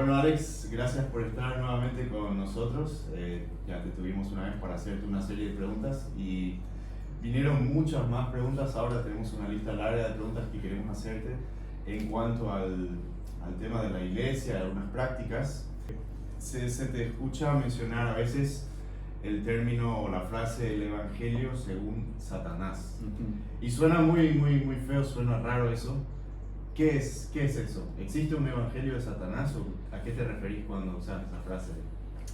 Bueno, Alex, gracias por estar nuevamente con nosotros. Ya te tuvimos una vez para hacerte una serie de preguntas y vinieron muchas más preguntas. Ahora tenemos una lista larga de preguntas que queremos hacerte en cuanto al tema de la iglesia, algunas prácticas. Se te escucha mencionar a veces el término o la frase el evangelio según Satanás. Y suena muy feo, suena raro eso. ¿Qué es eso? ¿Existe un evangelio de Satanás o a qué te referís cuando usas esa frase?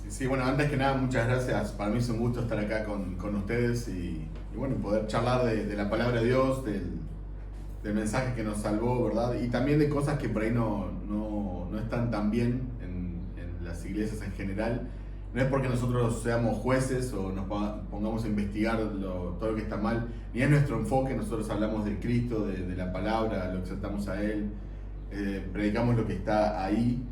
Sí, bueno, antes que nada, muchas gracias. Para mí es un gusto estar acá con ustedes y bueno, poder charlar de la palabra de Dios, del mensaje que nos salvó, ¿verdad? Y también de cosas que por ahí no están tan bien en las iglesias en general. No es porque nosotros seamos jueces o nos pongamos a investigar todo lo que está mal, ni es nuestro enfoque. Nosotros hablamos de Cristo, de la palabra, lo exaltamos a Él, predicamos lo que está ahí,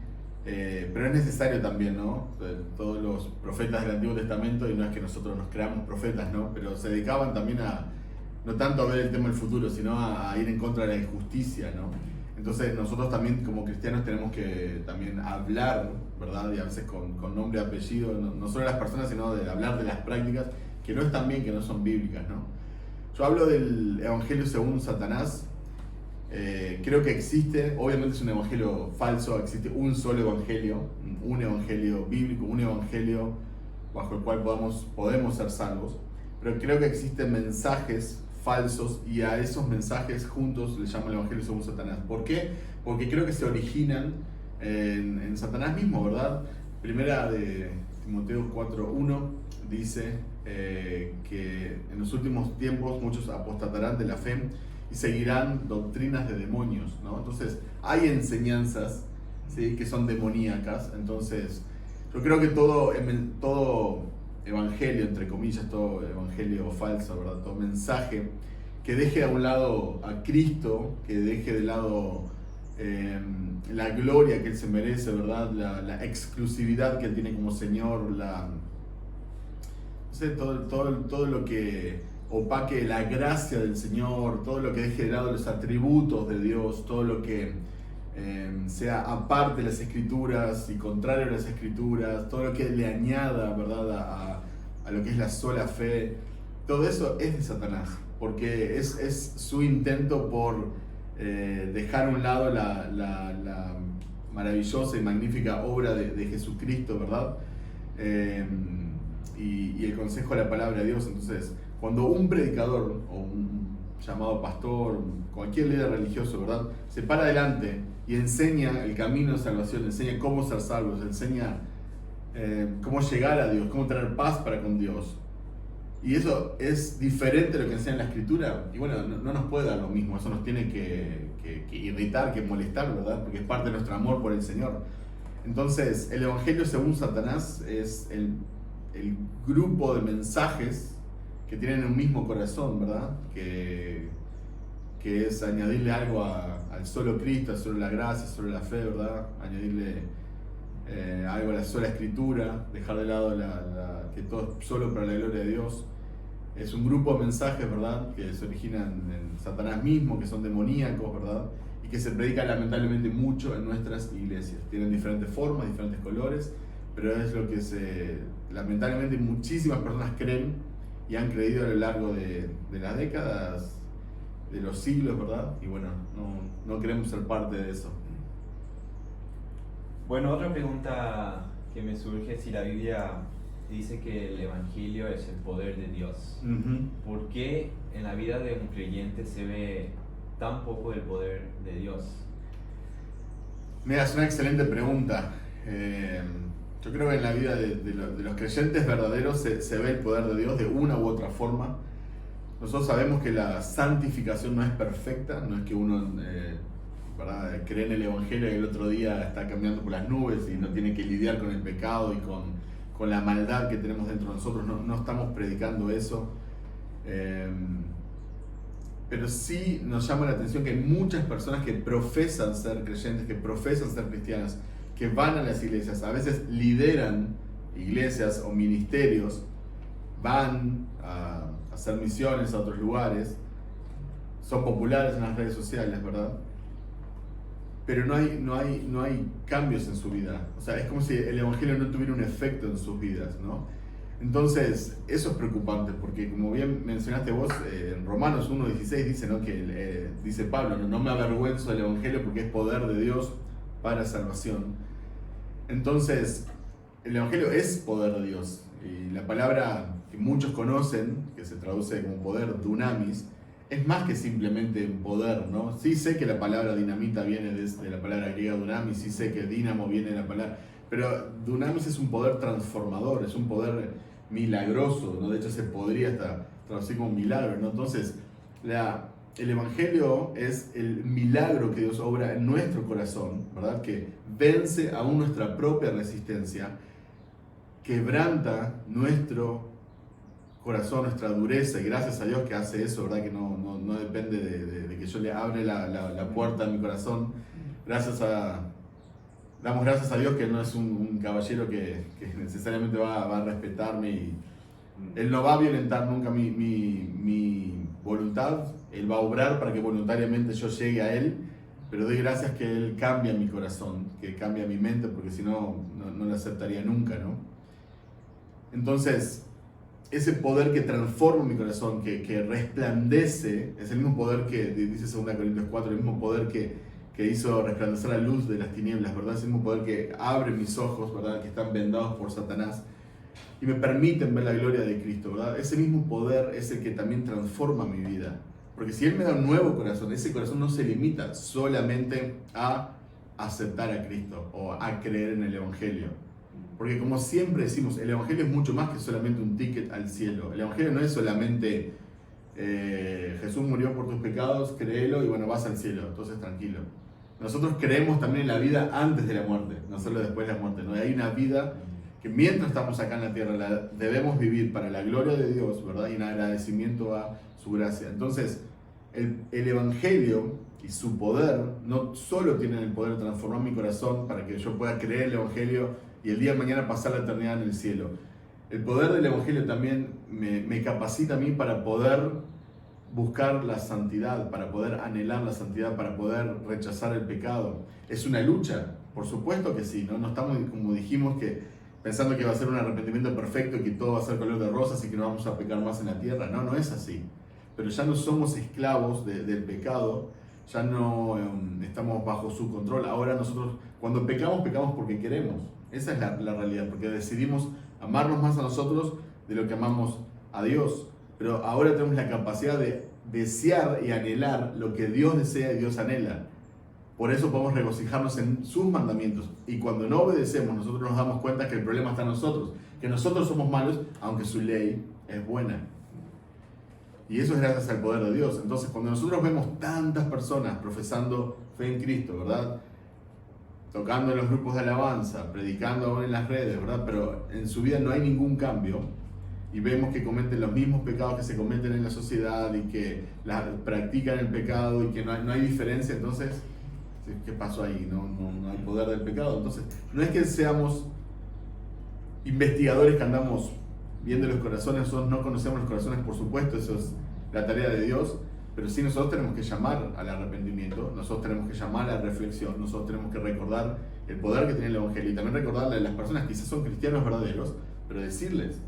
pero es necesario también, ¿no? Todos los profetas del Antiguo Testamento, y no es que nosotros nos creamos profetas, ¿no? Pero se dedicaban también no tanto a ver el tema del futuro, sino a ir en contra de la injusticia, ¿no? Entonces nosotros también como cristianos tenemos que también hablar, ¿verdad? Y a veces con nombre y apellido, no solo de las personas, sino de hablar de las prácticas que no están bien, que no son bíblicas, ¿no? Yo hablo del evangelio según Satanás. Creo que existe, obviamente es un evangelio falso, existe un solo evangelio, un evangelio bíblico, un evangelio bajo el cual podemos ser salvos, pero creo que existen mensajes falsos y a esos mensajes juntos le llaman el evangelio según Satanás. ¿Por qué? Porque creo que se originan en Satanás mismo, ¿verdad? Primera de Timoteo 4:1 dice que en los últimos tiempos muchos apostatarán de la fe y seguirán doctrinas de demonios, ¿no? Entonces hay enseñanzas, ¿sí?, que son demoníacas. Entonces yo creo que todo evangelio, entre comillas, todo evangelio falso, ¿verdad? Todo mensaje que deje a un lado a Cristo, que deje de lado la gloria que Él se merece, ¿verdad? La exclusividad que Él tiene como Señor, todo lo que opaque la gracia del Señor, todo lo que deje de lado los atributos de Dios, todo lo que sea aparte de las Escrituras y contrario a las Escrituras, todo lo que le añada, ¿verdad?, a lo que es la sola fe. Todo eso es de Satanás, porque es su intento por dejar a un lado la maravillosa y magnífica obra de Jesucristo, ¿verdad? Y el consejo de la palabra de Dios. Entonces, cuando un predicador o un llamado pastor, cualquier líder religioso, ¿verdad?, se para adelante y enseña el camino de salvación, enseña cómo ser salvos, enseña cómo llegar a Dios, cómo tener paz para con Dios, y eso es diferente a lo que enseña la Escritura, y bueno, no nos puede dar lo mismo. Eso nos tiene que irritar, que molestar, ¿verdad?, porque es parte de nuestro amor por el Señor. Entonces, el evangelio según Satanás es el grupo de mensajes que tienen un mismo corazón, ¿verdad? Que es añadirle algo al solo Cristo, a solo la gracia, a solo la fe, ¿verdad? Añadirle algo a la sola Escritura, dejar de lado que todo es solo para la gloria de Dios. Es un grupo de mensajes, ¿verdad?, que se originan en Satanás mismo, que son demoníacos, ¿verdad?, y que se predican lamentablemente mucho en nuestras iglesias. Tienen diferentes formas, diferentes colores, pero es lo que lamentablemente muchísimas personas creen y han creído a lo largo de las décadas, de los siglos, ¿verdad? Y bueno, no queremos ser parte de eso. Bueno, otra pregunta que me surge es si la Biblia dice que el Evangelio es el poder de Dios. ¿Por qué en la vida de un creyente se ve tan poco del poder de Dios? Mira, es una excelente pregunta. Yo creo que en la vida de los creyentes verdaderos se ve el poder de Dios de una u otra forma. Nosotros sabemos que la santificación no es perfecta, no es que uno ¿verdad?, cree en el Evangelio y el otro día está caminando por las nubes y no tiene que lidiar con el pecado y con la maldad que tenemos dentro de nosotros. No estamos predicando eso. Pero sí nos llama la atención que hay muchas personas que profesan ser creyentes, que profesan ser cristianas, que van a las iglesias, a veces lideran iglesias o ministerios, van a hacer misiones a otros lugares, son populares en las redes sociales, ¿verdad? pero no hay cambios en su vida. O sea, es como si el Evangelio no tuviera un efecto en sus vidas, ¿no? Entonces, eso es preocupante, porque como bien mencionaste vos, en Romanos 1:16 dice, ¿no? Que dice Pablo, no me avergüenzo del Evangelio porque es poder de Dios para salvación. Entonces, el Evangelio es poder de Dios. Y la palabra que muchos conocen, que se traduce como poder, dunamis, es más que simplemente poder, ¿no? Sí sé que la palabra dinamita viene de la palabra griega dunamis, sí sé que dínamo viene de la palabra, pero dunamis es un poder transformador, es un poder milagroso, ¿no? De hecho se podría hasta traducir como milagro, ¿no? Entonces, el Evangelio es el milagro que Dios obra en nuestro corazón, ¿verdad? Que vence aún nuestra propia resistencia, quebranta nuestro corazón, nuestra dureza, y gracias a Dios que hace eso, ¿verdad? Que no depende de que yo le abre la puerta a mi corazón. Damos gracias a Dios que no es un caballero que necesariamente va a respetarme, y Él no va a violentar nunca mi voluntad. Él va a obrar para que voluntariamente yo llegue a Él, pero doy gracias que Él cambia mi corazón, que cambia mi mente, porque si no lo aceptaría nunca, ¿no? Entonces, ese poder que transforma mi corazón, que resplandece, es el mismo poder que, dice 2 Corintios 4, el mismo poder que hizo resplandecer la luz de las tinieblas, ¿verdad? Es el mismo poder que abre mis ojos, ¿verdad? Que están vendados por Satanás y me permiten ver la gloria de Cristo, ¿verdad? Ese mismo poder es el que también transforma mi vida. Porque si Él me da un nuevo corazón, ese corazón no se limita solamente a aceptar a Cristo o a creer en el Evangelio. Porque como siempre decimos, el Evangelio es mucho más que solamente un ticket al cielo. El Evangelio no es solamente Jesús murió por tus pecados, créelo y bueno, vas al cielo, entonces tranquilo. Nosotros creemos también en la vida antes de la muerte, no solo después de la muerte, ¿no? Hay una vida que mientras estamos acá en la tierra la debemos vivir para la gloria de Dios, ¿verdad? Y en agradecimiento a su gracia. Entonces, el Evangelio y su poder no solo tienen el poder de transformar mi corazón para que yo pueda creer el Evangelio y el día de mañana pasar la eternidad en el cielo. El poder del Evangelio también me capacita a mí para poder buscar la santidad, para poder anhelar la santidad, para poder rechazar el pecado. Es una lucha, por supuesto que sí, ¿no? No estamos, como dijimos, que pensando que va a ser un arrepentimiento perfecto y que todo va a ser color de rosas y que no vamos a pecar más en la tierra. No es así. Pero ya no somos esclavos del pecado, ya no estamos bajo su control. Ahora nosotros, cuando pecamos porque queremos. Esa es la realidad, porque decidimos amarnos más a nosotros de lo que amamos a Dios. Pero ahora tenemos la capacidad de desear y anhelar lo que Dios desea y Dios anhela. Por eso podemos regocijarnos en sus mandamientos. Y cuando no obedecemos, nosotros nos damos cuenta que el problema está en nosotros, que nosotros somos malos, aunque su ley es buena. Y eso es gracias al poder de Dios. Entonces, cuando nosotros vemos tantas personas profesando fe en Cristo, ¿verdad? Tocando en los grupos de alabanza, predicando aún en las redes, ¿verdad? Pero en su vida no hay ningún cambio, y vemos que cometen los mismos pecados que se cometen en la sociedad y que practican el pecado y que no hay diferencia. Entonces, ¿qué pasó ahí? No hay poder del pecado. Entonces, no es que seamos investigadores que andamos viendo los corazones. Nosotros no conocemos los corazones, por supuesto, eso es la tarea de Dios, pero sí nosotros tenemos que llamar al arrepentimiento, nosotros tenemos que llamar a la reflexión, nosotros tenemos que recordar el poder que tiene el Evangelio y también recordarle a las personas que quizás son cristianos verdaderos, pero decirles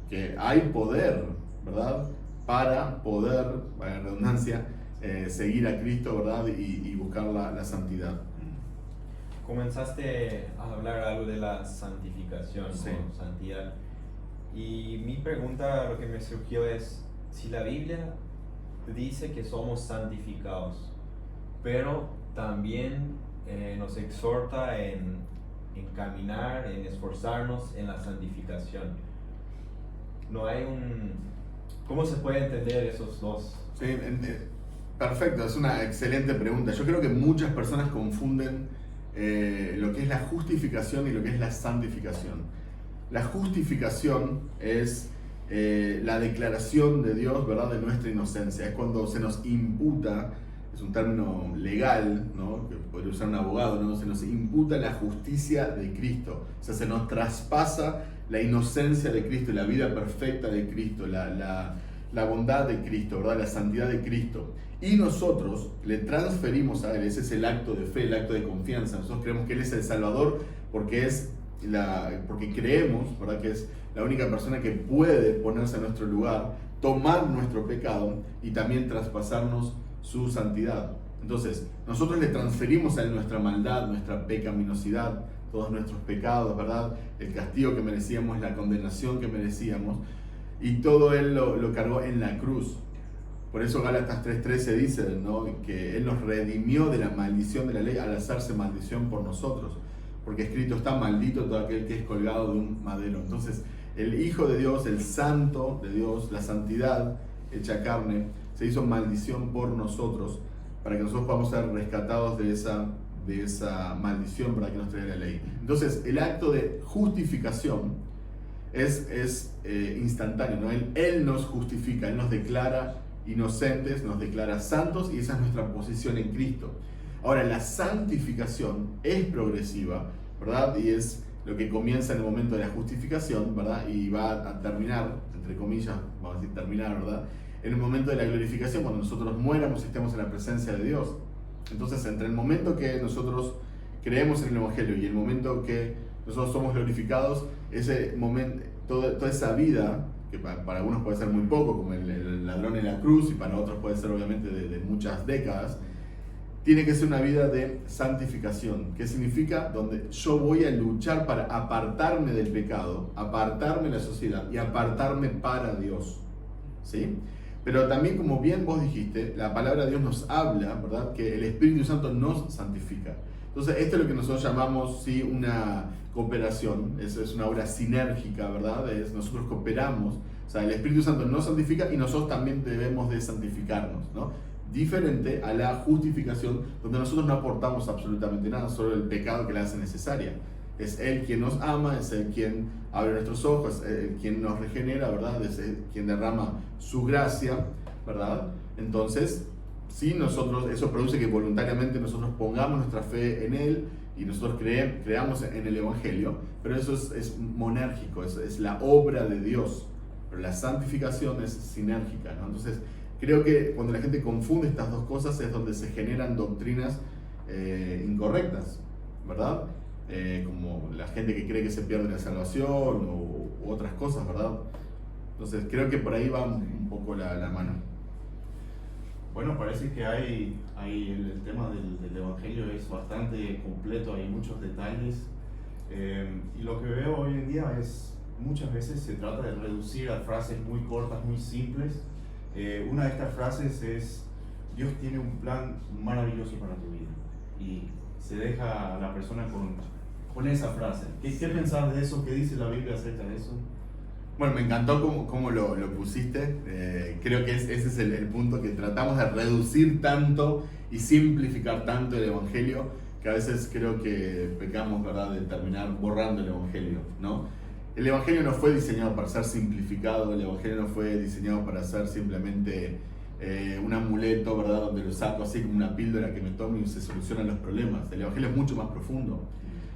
que hay poder, ¿verdad? Para poder, para la redundancia, seguir a Cristo, ¿verdad? Y buscar la santidad. Comenzaste a hablar algo de la santificación, sí, ¿no? Santidad. Y mi pregunta, lo que me surgió es, si la Biblia dice que somos santificados, pero también nos exhorta en caminar, en esforzarnos en la santificación. No hay ¿Cómo se puede entender esos dos? Sí, perfecto, es una excelente pregunta. Yo creo que muchas personas confunden lo que es la justificación y lo que es la santificación. La justificación es la declaración de Dios, ¿verdad?, de nuestra inocencia. Es cuando se nos imputa, es un término legal, ¿no?, que podría usar un abogado, ¿no?, se nos imputa la justicia de Cristo. O sea, se nos traspasa la inocencia de Cristo, la vida perfecta de Cristo, la la bondad de Cristo, ¿verdad? La santidad de Cristo. Y nosotros le transferimos a Él. Ese es el acto de fe, el acto de confianza. Nosotros creemos que Él es el Salvador porque creemos, ¿verdad?, que es la única persona que puede ponerse en nuestro lugar, tomar nuestro pecado y también traspasarnos su santidad. Entonces, nosotros le transferimos a Él nuestra maldad, nuestra pecaminosidad, todos nuestros pecados, ¿verdad? El castigo que merecíamos, la condenación que merecíamos, y todo Él lo cargó en la cruz. Por eso Gálatas 3:13 dice, ¿no?, que Él nos redimió de la maldición de la ley al hacerse maldición por nosotros. Porque escrito está: maldito todo aquel que es colgado de un madero. Entonces, el Hijo de Dios, el Santo de Dios, la santidad hecha carne, se hizo maldición por nosotros, para que nosotros podamos ser rescatados de esa maldición para que nos trae la ley. Entonces, el acto de justificación es instantáneo, ¿no? Él nos justifica, Él nos declara inocentes, nos declara santos, y esa es nuestra posición en Cristo. Ahora, la santificación es progresiva, ¿verdad? Y es lo que comienza en el momento de la justificación, ¿verdad? Y va a terminar, entre comillas, vamos a decir terminar, ¿verdad?, en el momento de la glorificación, cuando nosotros muéramos y estemos en la presencia de Dios. Entonces, entre el momento que nosotros creemos en el Evangelio y el momento que nosotros somos glorificados, ese momento, toda esa vida, que para algunos puede ser muy poco, como el ladrón en la cruz, y para otros puede ser obviamente de muchas décadas, tiene que ser una vida de santificación, que significa donde yo voy a luchar para apartarme del pecado, apartarme de la sociedad y apartarme para Dios, ¿sí? Pero también, como bien vos dijiste, la palabra de Dios nos habla, ¿verdad?, que el Espíritu Santo nos santifica. Entonces, esto es lo que nosotros llamamos, sí, una cooperación. Es una obra sinérgica, ¿verdad? Nosotros cooperamos. O sea, el Espíritu Santo nos santifica y nosotros también debemos de santificarnos, ¿no? Diferente a la justificación, donde nosotros no aportamos absolutamente nada, solo el pecado que la hace necesaria. Es Él quien nos ama, es Él quien abre nuestros ojos, es Él quien nos regenera, ¿verdad? Es Él quien derrama su gracia, ¿verdad? Entonces, sí, eso produce que voluntariamente nosotros pongamos nuestra fe en Él y nosotros creamos en el Evangelio, pero eso es monérgico, es la obra de Dios, pero la santificación es sinérgica, ¿no? Entonces, creo que cuando la gente confunde estas dos cosas es donde se generan doctrinas incorrectas, ¿verdad? Como la gente que cree que se pierde la salvación u otras cosas, ¿verdad? Entonces creo que por ahí va un poco la mano. Bueno, parece que hay el tema del Evangelio es bastante completo, hay muchos detalles, y lo que veo hoy en día es, muchas veces se trata de reducir a frases muy cortas, muy simples. Una de estas frases es: Dios tiene un plan maravilloso para tu vida, y se deja a la persona con esa frase. ¿Qué pensás de eso? ¿Qué dice la Biblia acerca de eso? Bueno, me encantó cómo lo pusiste. Creo que ese es el punto, que tratamos de reducir tanto y simplificar tanto el Evangelio, que a veces creo que pecamos, ¿verdad?, de terminar borrando el Evangelio, ¿no? El Evangelio no fue diseñado para ser simplificado, el Evangelio no fue diseñado para ser simplemente un amuleto, ¿verdad?, donde lo saco así como una píldora que me tomo y se solucionan los problemas. El Evangelio es mucho más profundo.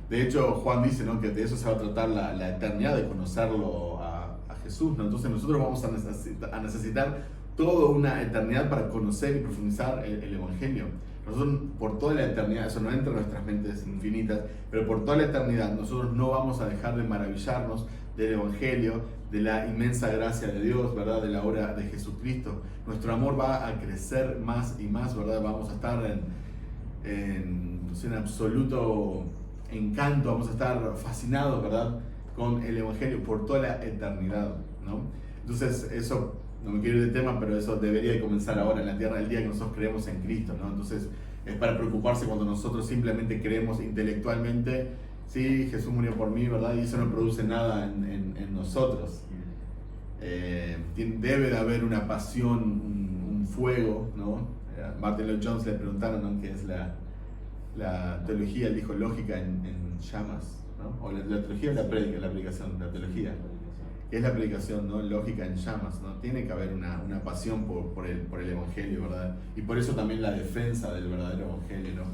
De hecho, Juan dice, ¿no?, que de eso se va a tratar la eternidad, de conocerlo a Jesús, ¿no? Entonces nosotros vamos a necesitar toda una eternidad para conocer y profundizar el Evangelio. Nosotros por toda la eternidad, eso no entra en nuestras mentes infinitas, pero por toda la eternidad nosotros no vamos a dejar de maravillarnos del Evangelio, de la inmensa gracia de Dios, ¿verdad?, de la obra de Jesucristo. Nuestro amor va a crecer más y más, ¿verdad? Vamos a estar en absoluto encanto, vamos a estar fascinados, ¿verdad?, con el Evangelio por toda la eternidad, ¿no? Entonces, eso, no me quiero ir de tema, pero eso debería de comenzar ahora en la tierra, el día que nosotros creemos en Cristo, ¿no? Entonces, es para preocuparse cuando nosotros simplemente creemos intelectualmente: sí, Jesús murió por mí, ¿verdad? Y eso no produce nada en nosotros. Debe de haber una pasión, un fuego, ¿no? A Martin Lloyd Jones le preguntaron, ¿no?, qué es la teología. Él dijo: lógica en llamas, ¿no? O la teología o la predicación, la teología. ¿Qué es la predicación, no? Lógica en llamas, ¿no? Tiene que haber una pasión por el Evangelio, ¿verdad? Y por eso también la defensa del verdadero Evangelio, ¿no?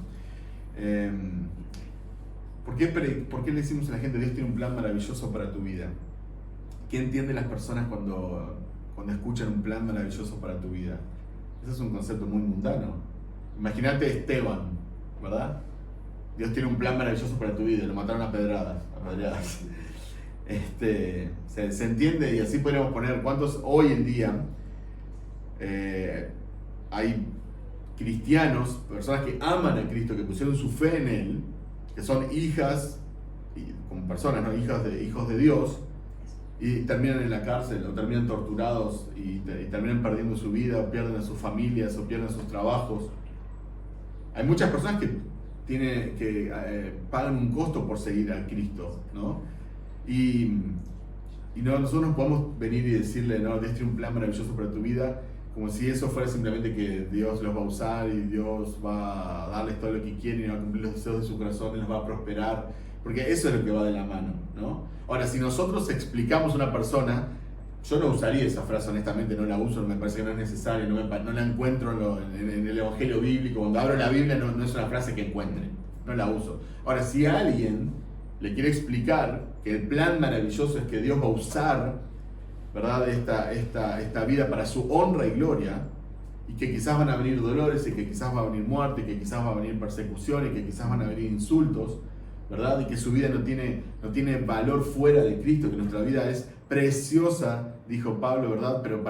¿Por qué le decimos a la gente: Dios tiene un plan maravilloso para tu vida? ¿Qué entienden las personas cuando cuando escuchan un plan maravilloso para tu vida? Ese es un concepto muy mundano. Imagínate Esteban, ¿verdad? Dios tiene un plan maravilloso para tu vida, lo mataron a pedradas. Se entiende, y así podríamos poner cuántos hoy en día hay cristianos, personas que aman a Cristo, que pusieron su fe en Él, que son hijas, como personas, ¿no? Hijos de Dios, y terminan en la cárcel, o terminan torturados, y terminan perdiendo su vida, o pierden a sus familias, o pierden sus trabajos. Hay muchas personas que pagan un costo por seguir a Cristo, ¿no? Y nosotros no podemos venir y decirle, no, Dios tiene un plan maravilloso para tu vida, como si eso fuera simplemente que Dios los va a usar y Dios va a darles todo lo que quieren y va a cumplir los deseos de su corazón y los va a prosperar, porque eso es lo que va de la mano, ¿no? Ahora, si nosotros explicamos a una persona, yo no usaría esa frase, honestamente, no la uso, me parece que no es necesaria, no la encuentro en el Evangelio bíblico. Cuando abro la Biblia no es una frase que encuentre, no la uso. Ahora, si alguien le quiere explicar que el plan maravilloso es que Dios va a usar, ¿verdad?, esta vida para su honra y gloria, y que quizás van a venir dolores, y que quizás va a venir muerte, y que quizás va a venir persecución, y que quizás van a venir insultos, ¿verdad?, y que su vida no tiene valor fuera de Cristo, que nuestra vida es preciosa, dijo Pablo, ¿verdad?, pero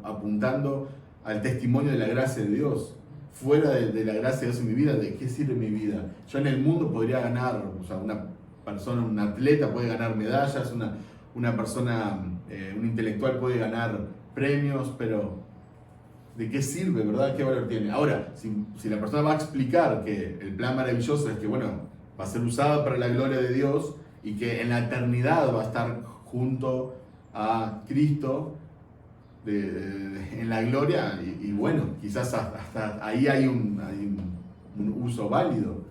apuntando al testimonio de la gracia de Dios. Fuera de la gracia de Dios en mi vida, ¿de qué sirve mi vida? Yo en el mundo podría ganar, o sea, una persona, un atleta puede ganar medallas, una persona, un intelectual puede ganar premios, pero ¿de qué sirve, verdad? ¿Qué valor tiene? Ahora, si la persona va a explicar que el plan maravilloso es que, bueno, va a ser usado para la gloria de Dios y que en la eternidad va a estar junto a Cristo en la gloria, y bueno, quizás hasta ahí hay un uso válido.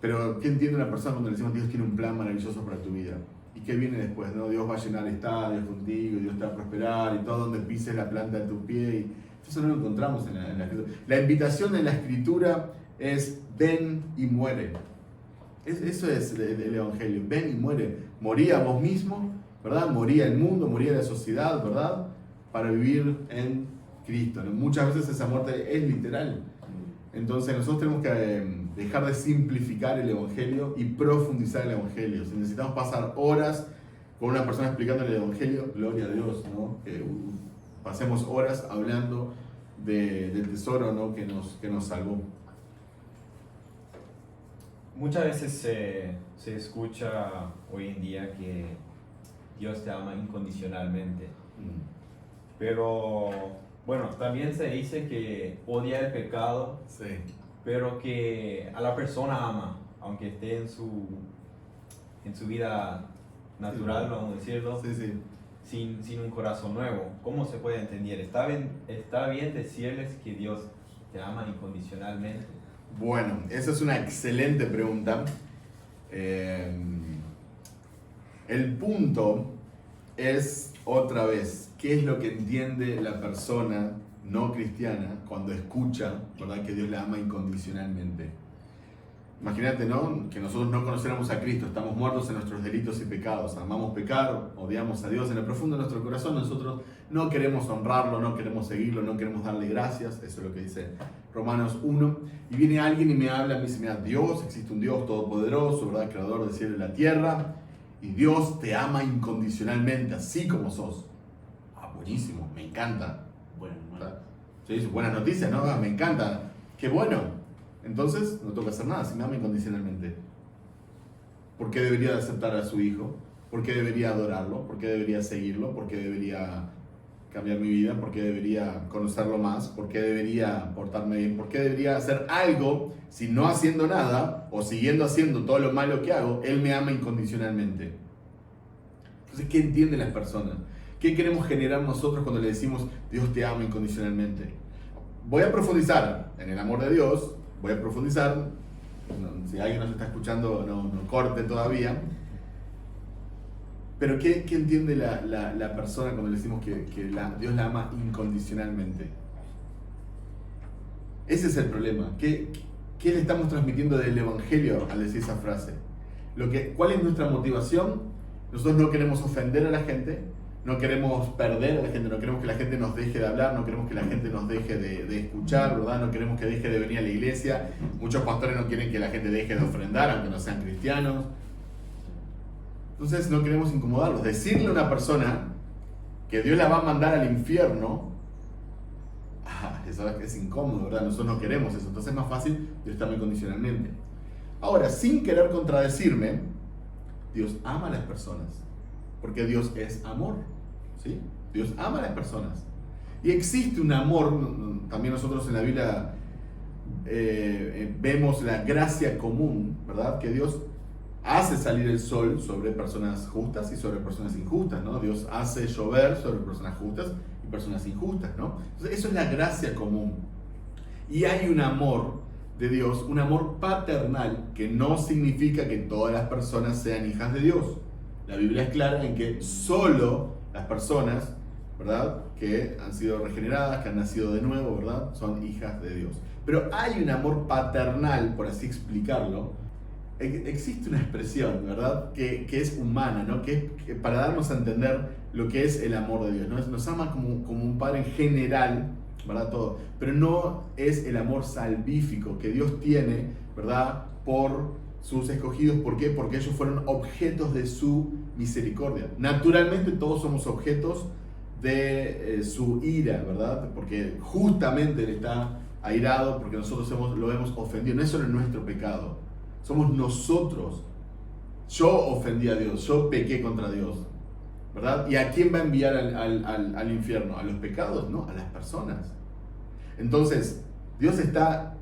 Pero ¿qué entiende una persona cuando le decimos Dios tiene un plan maravilloso para tu vida? ¿Y qué viene después? ¿No? Dios va a llenar estadios contigo, Dios te va a prosperar, y todo donde pises la planta de tu pie. Y eso no lo encontramos en la Escritura. La invitación en la Escritura es ven y muere. Eso es el Evangelio, ven y muere. Moría vos mismo, ¿verdad? Moría el mundo, moría la sociedad, ¿verdad?, para vivir en Cristo, ¿no? Muchas veces esa muerte es literal. Entonces nosotros tenemos que dejar de simplificar el Evangelio y profundizar el Evangelio. Si necesitamos pasar horas con una persona explicando el Evangelio, gloria a Dios, ¿no? Que pasemos horas hablando del tesoro, ¿no?, que nos salvó. Muchas veces se escucha hoy en día que Dios te ama incondicionalmente. Pero bueno, también se dice que odia el pecado, sí, pero que a la persona ama, aunque esté en su vida natural, vamos a decirlo, sin un corazón nuevo. ¿Cómo se puede entender? ¿Está bien decirles que Dios te ama incondicionalmente? Bueno, esa es una excelente pregunta. El punto es, otra vez, ¿qué es lo que entiende la persona no cristiana cuando escucha, ¿verdad?, que Dios la ama incondicionalmente? Imagínate, ¿no?, que nosotros no conociéramos a Cristo, estamos muertos en nuestros delitos y pecados, amamos pecar, odiamos a Dios en el profundo de nuestro corazón, nosotros no queremos honrarlo, no queremos seguirlo, no queremos darle gracias, eso es lo que dice Romanos 1, y viene alguien y me habla, me dice, mira, Dios, existe un Dios todopoderoso, ¿verdad?, creador del cielo y la tierra, y Dios te ama incondicionalmente, así como sos. Ah, buenísimo, me encanta. Bueno. Sí, buenas noticias, ¿no? Me encanta, qué bueno. Entonces, no tengo que hacer nada, si me ama incondicionalmente. ¿Por qué debería aceptar a su hijo? ¿Por qué debería adorarlo? ¿Por qué debería seguirlo? ¿Por qué debería cambiar mi vida? ¿Por qué debería conocerlo más? ¿Por qué debería portarme bien? ¿Por qué debería hacer algo si no haciendo nada o siguiendo haciendo todo lo malo que hago, Él me ama incondicionalmente? Entonces, ¿qué entienden las personas? ¿Qué queremos generar nosotros cuando le decimos Dios te ama incondicionalmente? Voy a profundizar en el amor de Dios, voy a profundizar, si alguien nos está escuchando no corte todavía, pero ¿qué entiende la persona cuando le decimos que Dios la ama incondicionalmente? Ese es el problema. ¿Qué le estamos transmitiendo del Evangelio al decir esa frase? ¿Cuál es nuestra motivación? Nosotros no queremos ofender a la gente, no queremos perder a la gente, no queremos que la gente nos deje de hablar, no queremos que la gente nos deje de escuchar, ¿verdad? No queremos que deje de venir a la iglesia. Muchos pastores no quieren que la gente deje de ofrendar, aunque no sean cristianos. Entonces no queremos incomodarlos. Decirle a una persona que Dios la va a mandar al infierno, eso es incómodo, ¿verdad? Nosotros no queremos eso. Entonces es más fácil Dios también condicionalmente. Ahora, sin querer contradecirme, Dios ama a las personas, porque Dios es amor, ¿sí? Dios ama a las personas. Y existe un amor, también nosotros en la Biblia vemos la gracia común, ¿verdad? Que Dios hace salir el sol sobre personas justas y sobre personas injustas, ¿no? Dios hace llover sobre personas justas y personas injustas, ¿no? Entonces, eso es la gracia común. Y hay un amor de Dios, un amor paternal, que no significa que todas las personas sean hijas de Dios. La Biblia es clara en que solo las personas, ¿verdad?, que han sido regeneradas, que han nacido de nuevo, ¿verdad?, son hijas de Dios. Pero hay un amor paternal, por así explicarlo. Existe una expresión, ¿verdad?, que es humana, ¿no?, que para darnos a entender lo que es el amor de Dios, ¿no? Nos ama como un padre en general, ¿verdad?, todo, pero no es el amor salvífico que Dios tiene, ¿verdad?, por sus escogidos. ¿Por qué? Porque ellos fueron objetos de su misericordia. Naturalmente todos somos objetos de su ira, ¿verdad?, porque justamente Él está airado porque nosotros lo hemos ofendido. No es solo nuestro pecado, somos nosotros. Yo ofendí a Dios, yo pequé contra Dios, ¿verdad? ¿Y a quién va a enviar al infierno? ¿A los pecados? No, a las personas. Entonces, Dios está,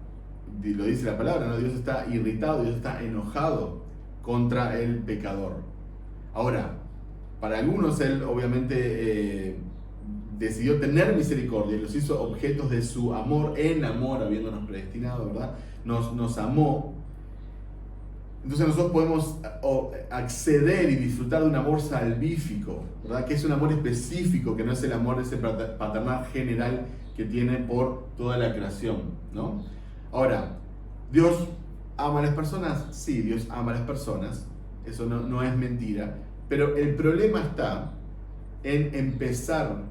lo dice la palabra, ¿no?, Dios está irritado, Dios está enojado contra el pecador. Ahora, para algunos Él obviamente decidió tener misericordia y los hizo objetos de su amor, en amor, habiéndonos predestinado, ¿verdad? Nos amó. Entonces nosotros podemos acceder y disfrutar de un amor salvífico, ¿verdad?, que es un amor específico, que no es el amor ese paternal general que tiene por toda la creación, ¿no? Ahora, ¿Dios ama a las personas? Sí, Dios ama a las personas, eso no es mentira, pero el problema está en empezar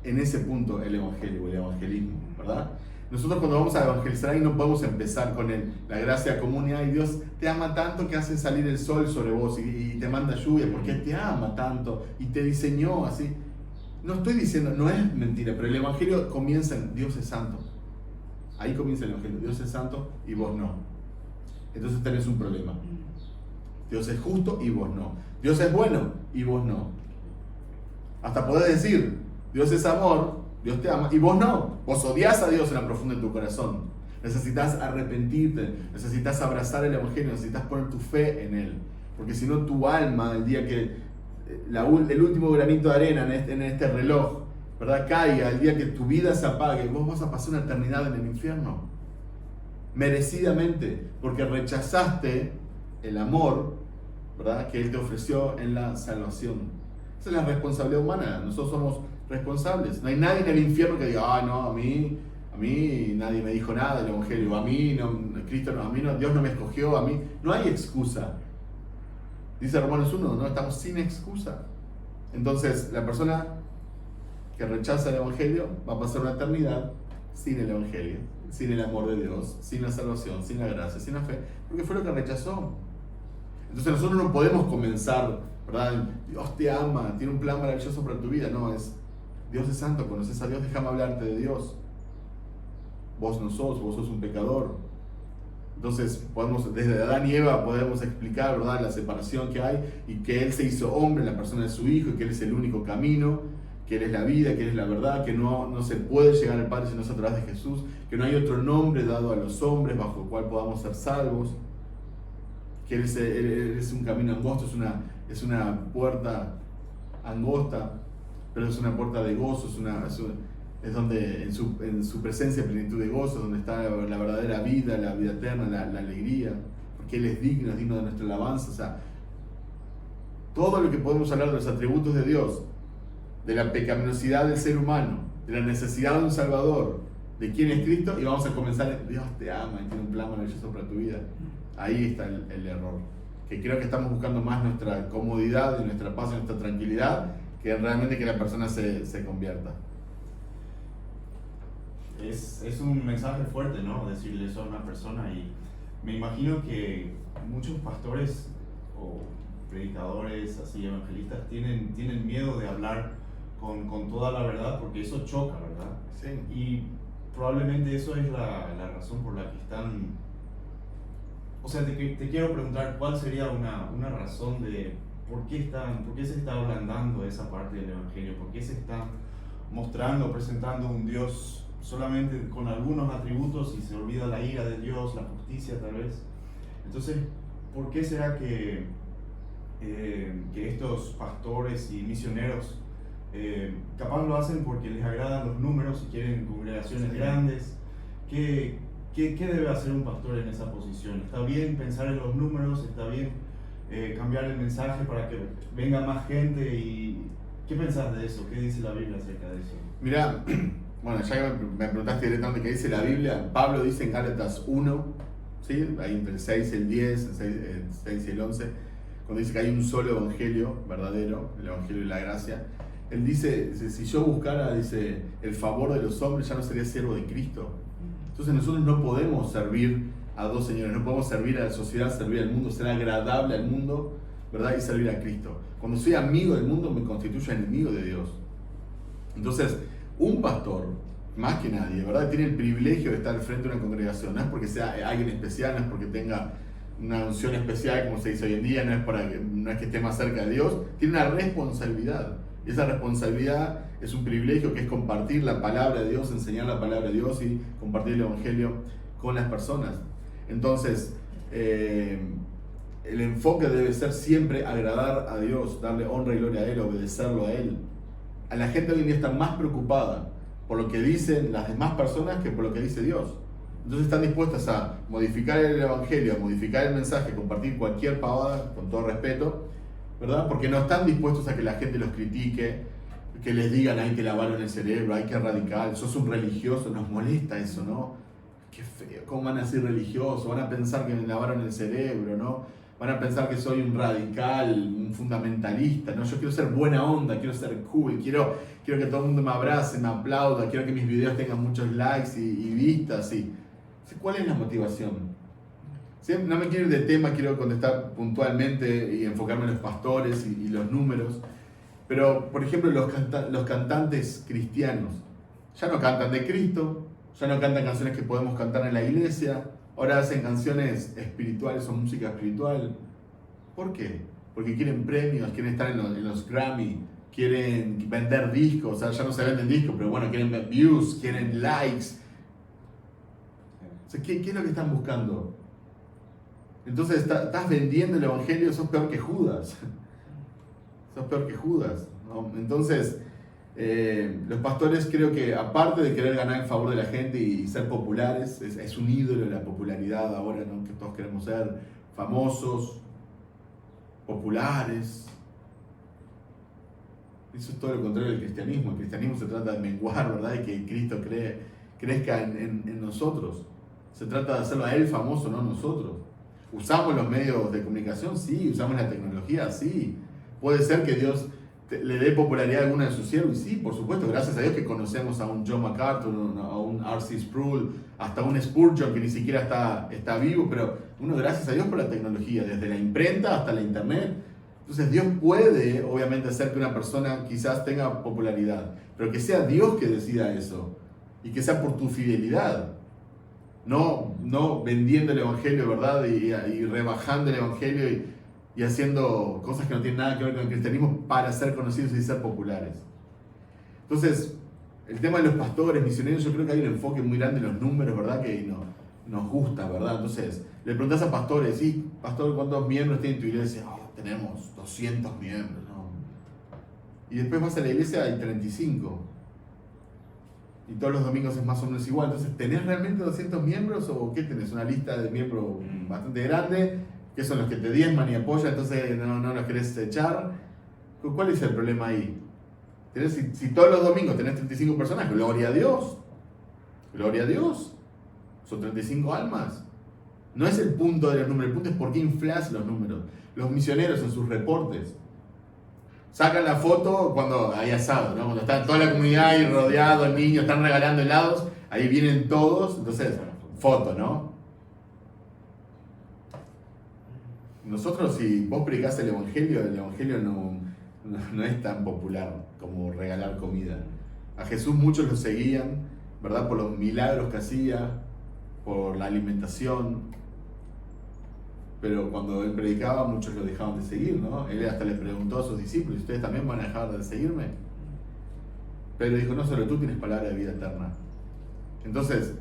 en ese punto el evangelio, el evangelismo, ¿verdad? Nosotros cuando vamos a evangelizar ahí no podemos empezar con la gracia común y Dios te ama tanto que hace salir el sol sobre vos y te manda lluvia porque te ama tanto y te diseñó así. No estoy diciendo, no es mentira, pero el evangelio comienza en Dios es santo. Ahí comienza el evangelio, Dios es santo y vos no. Entonces tenés un problema. Dios es justo y vos no. Dios es bueno y vos no. Hasta podés decir, Dios es amor, Dios te ama y vos no. Vos odias a Dios en la profunda de tu corazón. Necesitas arrepentirte, necesitas abrazar el evangelio, necesitas poner tu fe en Él. Porque si no, tu alma, el día que el último granito de arena en este reloj, ¿verdad?, caiga, el día que tu vida se apague, vos vas a pasar una eternidad en el infierno. Merecidamente, porque rechazaste el amor, ¿verdad?, que Él te ofreció en la salvación. Esa es la responsabilidad humana. Nosotros somos responsables. No hay nadie en el infierno que diga, no, a mí nadie me dijo nada del evangelio, a mí no, Cristo no, a mí no, Dios no me escogió, a mí. No hay excusa. Dice Romanos 1, no, estamos sin excusa. Entonces, la persona que rechaza el evangelio va a pasar una eternidad sin el evangelio, sin el amor de Dios, sin la salvación, sin la gracia, sin la fe, porque fue lo que rechazó. Entonces nosotros no podemos comenzar, ¿verdad? Dios te ama, tiene un plan maravilloso para tu vida. No, es Dios es santo, conoces a Dios, déjame hablarte de Dios. Vos no sos, vos sos un pecador. Entonces podemos, desde Adán y Eva podemos explicar, ¿verdad?, la separación que hay y que Él se hizo hombre en la persona de su Hijo y que Él es el único camino, que Él es la vida, que Él es la verdad, que no se puede llegar al Padre si no es a través de Jesús, que no hay otro nombre dado a los hombres bajo el cual podamos ser salvos, que Él es un camino angosto, es una puerta angosta, pero es una puerta de gozo, es donde en su presencia plenitud de gozo, donde está la verdadera vida, la vida eterna, la alegría, porque Él es digno de nuestra alabanza. O sea, todo lo que podemos hablar de los atributos de Dios, de la pecaminosidad del ser humano, de la necesidad de un Salvador, de quién es Cristo, y vamos a comenzar, Dios te ama y tiene un plan maravilloso para tu vida. Ahí está el error. que creo que estamos buscando más nuestra comodidad y nuestra paz y nuestra tranquilidad que realmente que la persona se convierta. Es un mensaje fuerte, ¿no? Decirle eso a una persona, y me imagino que muchos pastores o predicadores, así evangelistas, tienen miedo de hablar con toda la verdad, porque eso choca, ¿verdad? Sí. Y probablemente eso es la razón por la que están... O sea, te quiero preguntar, ¿cuál sería una razón de por qué se está ablandando esa parte del evangelio? ¿Por qué se está mostrando, presentando un Dios solamente con algunos atributos y se olvida la ira de Dios, la justicia tal vez? Entonces, ¿por qué será que estos pastores y misioneros capaz lo hacen porque les agradan los números y quieren congregaciones grandes? ¿Qué debe hacer un pastor en esa posición? ¿Está bien pensar en los números? ¿Está bien cambiar el mensaje para que venga más gente? ¿Y qué pensás de eso? ¿Qué dice la Biblia acerca de eso? Mira, bueno, ya que me preguntaste directamente qué dice la Biblia, Pablo dice en Gálatas 1, ¿sí? Ahí entre el 6 y el 10, el 6 y el 11, cuando dice que hay un solo evangelio verdadero, el evangelio de la gracia. Él dice, si yo buscara, dice, el favor de los hombres, ya no sería siervo de Cristo. Entonces nosotros no podemos servir a dos señores, no podemos servir a la sociedad, servir al mundo, ser agradable al mundo, ¿verdad? Y servir a Cristo. Cuando soy amigo del mundo, me constituyo enemigo de Dios. Entonces, un pastor, más que nadie, ¿verdad? Tiene el privilegio de estar al frente de una congregación. No es porque sea alguien especial, no es porque tenga una unción especial, como se dice hoy en día, no es que esté más cerca de Dios. Tiene una responsabilidad. Y esa responsabilidad es un privilegio, que es compartir la palabra de Dios, enseñar la palabra de Dios y compartir el evangelio con las personas. Entonces, el enfoque debe ser siempre agradar a Dios, darle honra y gloria a Él, obedecerlo a Él. A la gente hoy en día está más preocupada por lo que dicen las demás personas que por lo que dice Dios. Entonces están dispuestas a modificar el evangelio, a modificar el mensaje, compartir cualquier pavada, con todo respeto, ¿verdad? Porque no están dispuestos a que la gente los critique, que les digan, ay, te lavaron el cerebro, ay, qué radical, sos un religioso. Nos molesta eso, ¿no? Qué feo, ¿cómo van a ser religiosos? Van a pensar que me lavaron el cerebro, ¿no? Van a pensar que soy un radical, un fundamentalista, ¿no? Yo quiero ser buena onda, quiero ser cool, quiero que todo el mundo me abrace, me aplauda, quiero que mis videos tengan muchos likes y vistas, y ¿cuál es la motivación? ¿Sí? No me quiero ir de tema, quiero contestar puntualmente y enfocarme en los pastores y los números. Pero, por ejemplo, los cantantes cristianos ya no cantan de Cristo, ya no cantan canciones que podemos cantar en la iglesia, ahora hacen canciones espirituales o música espiritual. ¿Por qué? Porque quieren premios, quieren estar en los Grammy, quieren vender discos, o sea, ya no se venden discos, pero bueno, quieren views, quieren likes. O sea, ¿qué es lo que están buscando? Entonces estás vendiendo el evangelio, sos peor que Judas. Sos peor que Judas, ¿no? Entonces, los pastores, creo que aparte de querer ganar el favor de la gente y ser populares, es un ídolo de la popularidad ahora, ¿no? Que todos queremos ser famosos, populares. Eso es todo lo contrario del cristianismo. El cristianismo se trata de menguar, ¿verdad? Y que Cristo crezca en nosotros. Se trata de hacerlo a Él famoso, no nosotros. ¿Usamos los medios de comunicación? Sí. ¿Usamos la tecnología? Sí. Puede ser que Dios le dé popularidad a alguno de sus siervos, y sí, por supuesto, gracias a Dios que conocemos a un John MacArthur, a un R.C. Sproul, hasta un Spurgeon que ni siquiera está vivo, pero uno, gracias a Dios por la tecnología, desde la imprenta hasta la internet. Entonces Dios puede, obviamente, hacer que una persona quizás tenga popularidad, pero que sea Dios que decida eso, y que sea por tu fidelidad. No vendiendo el evangelio, ¿verdad? Y rebajando el evangelio y haciendo cosas que no tienen nada que ver con el cristianismo para ser conocidos y ser populares. Entonces, el tema de los pastores, misioneros, yo creo que hay un enfoque muy grande en los números, ¿verdad? Que nos gusta, ¿verdad? Entonces, le preguntas a pastores, sí, pastor, ¿cuántos miembros tiene tu iglesia? Oh, tenemos 200 miembros, ¿no? Y después vas a la iglesia y hay 35. Y todos los domingos es más o menos igual. Entonces, ¿tenés realmente 200 miembros o qué tenés? ¿Una lista de miembros bastante grande? ¿Qué son los que te diezman y apoyan? Entonces no los querés echar. ¿Cuál es el problema ahí? Si todos los domingos tenés 35 personas, gloria a Dios. Gloria a Dios. Son 35 almas. No es el punto de los números, el punto es por qué inflas los números. Los misioneros en sus reportes sacan la foto cuando hay asado, ¿no? Cuando está toda la comunidad ahí rodeado, niños, están regalando helados, ahí vienen todos, entonces, foto, ¿no? Nosotros, si vos predicás el Evangelio no es tan popular como regalar comida. A Jesús muchos lo seguían, ¿verdad? Por los milagros que hacía, por la alimentación. Pero cuando él predicaba, muchos lo dejaban de seguir, ¿no? Él hasta les preguntó a sus discípulos, ¿ustedes también van a dejar de seguirme? Pero dijo, no, solo tú tienes palabra de vida eterna. Entonces,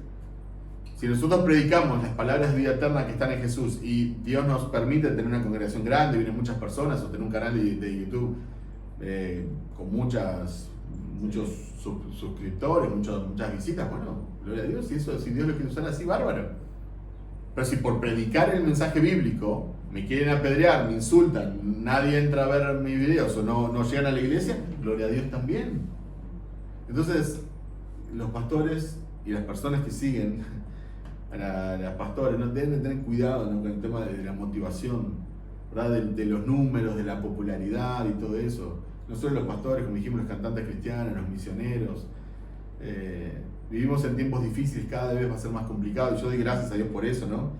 si nosotros predicamos las palabras de vida eterna que están en Jesús y Dios nos permite tener una congregación grande, vienen muchas personas, o tener un canal de YouTube con muchos suscriptores, muchas visitas, bueno, gloria a Dios, y eso, si Dios lo quiere usar así, bárbaro. Pero si por predicar el mensaje bíblico me quieren apedrear, me insultan, nadie entra a ver mis videos o no llegan a la iglesia, gloria a Dios también. Entonces, los pastores y las personas que siguen a las pastores no deben de tener cuidado, ¿no? Con el tema de la motivación, ¿verdad? De los números, de la popularidad y todo eso. No solo los pastores, como dijimos, los cantantes cristianos, los misioneros. Vivimos en tiempos difíciles, cada vez va a ser más complicado y yo doy gracias a Dios por eso, ¿no?